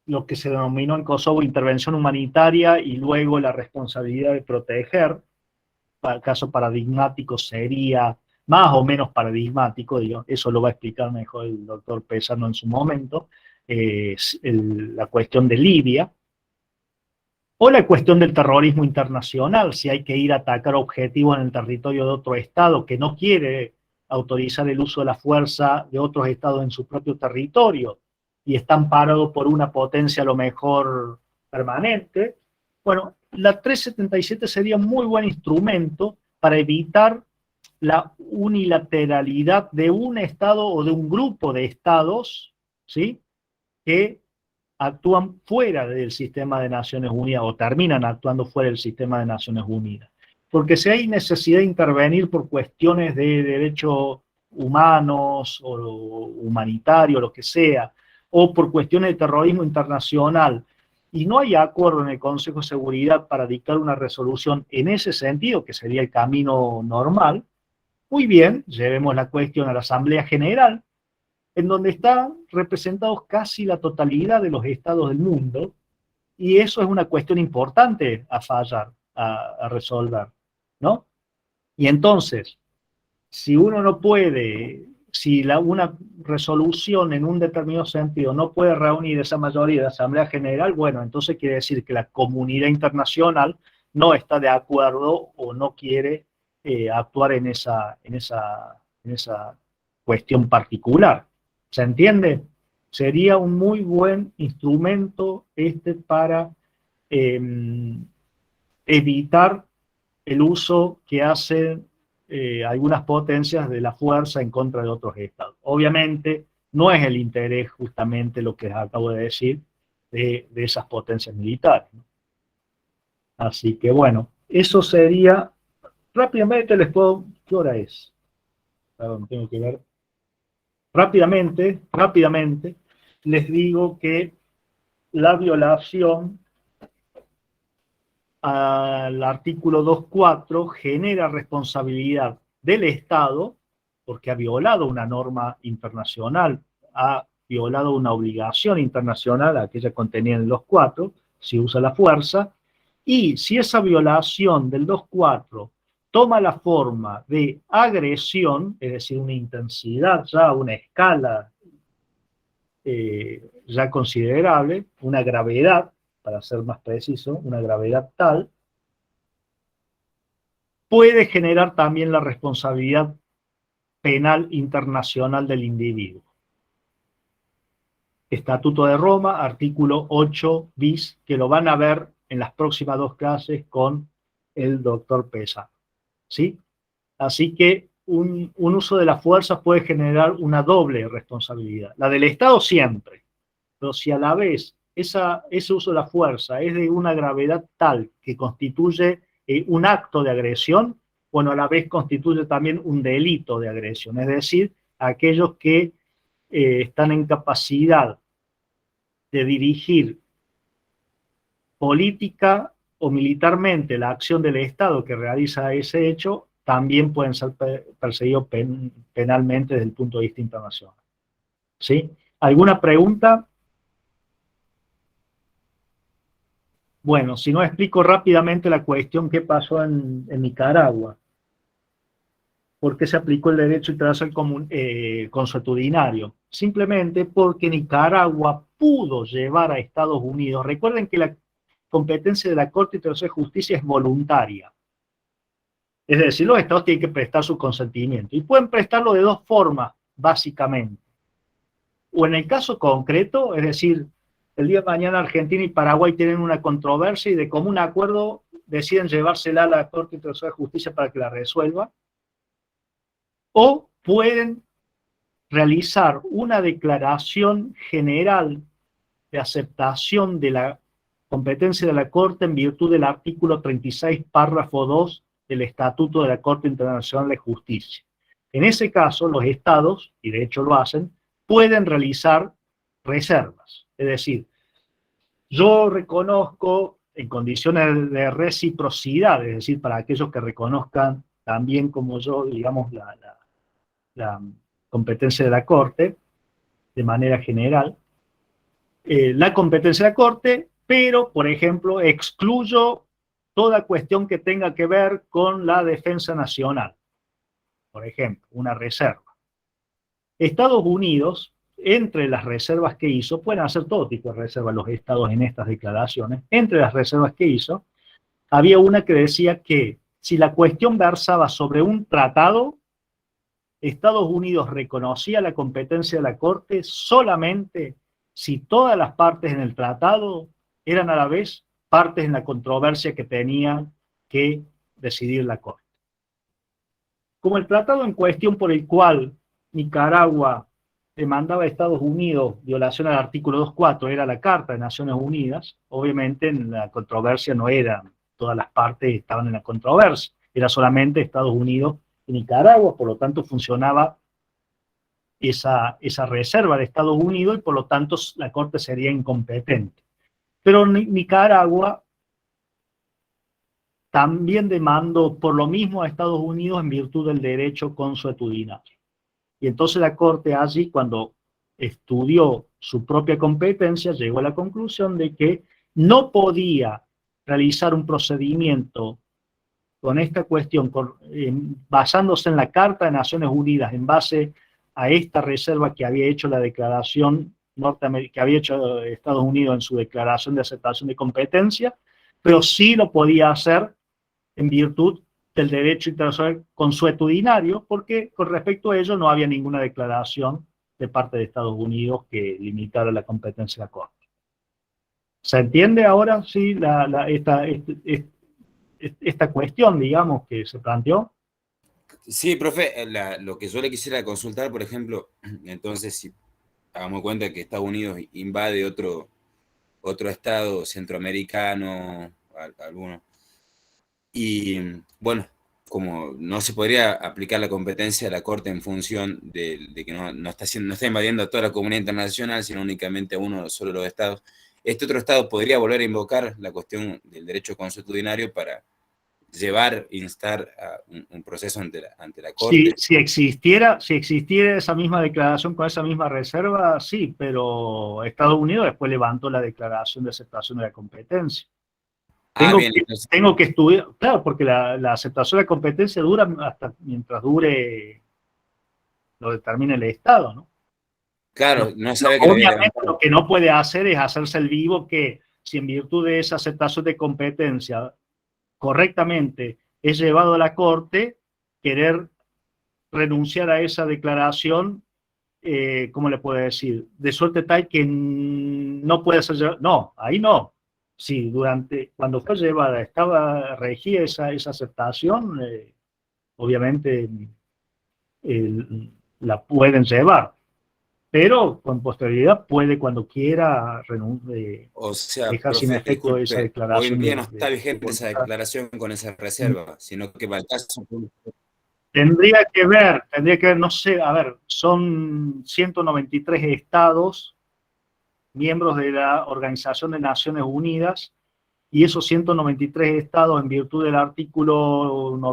en Kosovo intervención humanitaria y luego la responsabilidad de proteger. El caso paradigmático sería más o menos paradigmático, digo, eso lo va a explicar mejor el doctor Pesano en su momento, la cuestión de Libia, o la cuestión del terrorismo internacional, si hay que ir a atacar objetivos en el territorio de otro Estado que no quiere autorizar el uso de la fuerza de otros Estados en su propio territorio y están parados por una potencia a lo mejor permanente. Bueno, la 377 sería un muy buen instrumento para evitar la unilateralidad de un Estado o de un grupo de Estados, ¿sí?, que actúan fuera del sistema de Naciones Unidas o terminan actuando fuera del sistema de Naciones Unidas. Porque si hay necesidad de intervenir por cuestiones de derechos humanos o humanitarios, lo que sea, o por cuestiones de terrorismo internacional, y no hay acuerdo en el Consejo de Seguridad para dictar una resolución en ese sentido, que sería el camino normal, muy bien, llevemos la cuestión a la Asamblea General, en donde están representados casi la totalidad de los estados del mundo, y eso es una cuestión importante a fallar, a resolver, ¿no? Y entonces, si uno no puede, si una resolución en un determinado sentido no puede reunir esa mayoría de Asamblea General, bueno, entonces quiere decir que la comunidad internacional no está de acuerdo o no quiere actuar en esa cuestión particular. ¿Se entiende? Sería un muy buen instrumento para evitar el uso que hacen algunas potencias de la fuerza en contra de otros estados. Obviamente, no es el interés justamente lo que les acabo de decir de esas potencias militares, ¿no? Así que bueno, eso sería, rápidamente les puedo, ¿qué hora es? Perdón, tengo que ver. Rápidamente, les digo que la violación al artículo 2.4 genera responsabilidad del Estado, porque ha violado una norma internacional, ha violado una obligación internacional, aquella contenida en el 2.4, si usa la fuerza, y si esa violación del 2.4 toma la forma de agresión, es decir, una intensidad ya, una escala ya considerable, una gravedad, para ser más preciso, una gravedad tal, puede generar también la responsabilidad penal internacional del individuo. Estatuto de Roma, artículo 8 bis, que lo van a ver en las próximas 2 clases con el doctor Pesa. ¿Sí? Así que un uso de la fuerza puede generar una doble responsabilidad. La del Estado siempre, pero si a la vez ese uso de la fuerza es de una gravedad tal que constituye un acto de agresión, bueno, a la vez constituye también un delito de agresión, es decir, aquellos que están en capacidad de dirigir política o militarmente la acción del Estado que realiza ese hecho, también pueden ser perseguidos penalmente desde el punto de vista internacional. ¿Sí? ¿Alguna pregunta? Bueno, si no, explico rápidamente la cuestión que pasó en Nicaragua. ¿Por qué se aplicó el derecho internacional consuetudinario? Simplemente porque Nicaragua pudo llevar a Estados Unidos. Recuerden que la competencia de la Corte Internacional de Justicia es voluntaria. Es decir, los estados tienen que prestar su consentimiento. Y pueden prestarlo de 2 formas, básicamente. O en el caso concreto, es decir, el día de mañana Argentina y Paraguay tienen una controversia y de común acuerdo deciden llevársela a la Corte Internacional de Justicia para que la resuelva. O pueden realizar una declaración general de aceptación de la competencia de la Corte en virtud del artículo 36, párrafo 2 del Estatuto de la Corte Internacional de Justicia. En ese caso, los estados, y de hecho lo hacen, pueden realizar reservas. Es decir, yo reconozco en condiciones de reciprocidad, es decir, para aquellos que reconozcan también como yo, digamos, la competencia de la Corte, de manera general, la competencia de la Corte, pero, por ejemplo, excluyo toda cuestión que tenga que ver con la defensa nacional. Por ejemplo, una reserva. Estados Unidos, entre las reservas que hizo, pueden hacer todo tipo de reservas los estados en estas declaraciones, entre las reservas que hizo, había una que decía que si la cuestión versaba sobre un tratado, Estados Unidos reconocía la competencia de la Corte solamente si todas las partes en el tratado eran a la vez partes en la controversia que tenía que decidir la Corte. Como el tratado en cuestión por el cual Nicaragua demandaba a Estados Unidos violación al artículo 2.4 era la Carta de Naciones Unidas, obviamente en la controversia no eran todas las partes estaban en la controversia, era solamente Estados Unidos y Nicaragua, por lo tanto funcionaba esa reserva de Estados Unidos y por lo tanto la Corte sería incompetente. Pero Nicaragua también demandó por lo mismo a Estados Unidos en virtud del derecho consuetudinario. Y entonces la Corte allí, cuando estudió su propia competencia, llegó a la conclusión de que no podía realizar un procedimiento con esta cuestión, basándose en la Carta de Naciones Unidas, en base a esta reserva que había hecho la declaración que había hecho Estados Unidos en su declaración de aceptación de competencia, pero sí lo podía hacer en virtud del derecho internacional consuetudinario, porque con respecto a ello no había ninguna declaración de parte de Estados Unidos que limitara la competencia de la Corte. ¿Se entiende ahora, sí, esta cuestión, digamos, que se planteó? Sí, profe, lo que yo le quisiera consultar, por ejemplo, entonces, si hagamos cuenta que Estados Unidos invade otro estado centroamericano, alguno, y bueno, como no se podría aplicar la competencia de la Corte en función de que no está invadiendo a toda la comunidad internacional, sino únicamente a uno solo de los estados, este otro estado podría volver a invocar la cuestión del derecho consuetudinario para instar a un proceso ante la Corte. Si existiera esa misma declaración con esa misma reserva, sí, pero Estados Unidos después levantó la declaración de aceptación de la competencia. Tengo que estudiar, claro, porque la aceptación de la competencia dura hasta mientras dure, lo determine el Estado, ¿no? Claro, no sabe que obviamente lo que no puede hacer es hacerse el vivo que si en virtud de esa aceptación de competencia correctamente es llevado a la Corte, querer renunciar a esa declaración, ¿cómo le puedo decir? De suerte tal que no puede ser llevado. No, ahí no. Sí, cuando fue llevada, regía esa aceptación, obviamente la pueden llevar, pero con posterioridad puede, cuando quiera, o sea, dejar sin profe, efecto disculpe, esa declaración. hoy en día no está vigente esa declaración con esa reserva, sino que para el caso... Tendría que ver, no sé, a ver, son 193 estados miembros de la Organización de Naciones Unidas, y esos 193 estados, en virtud del artículo 90,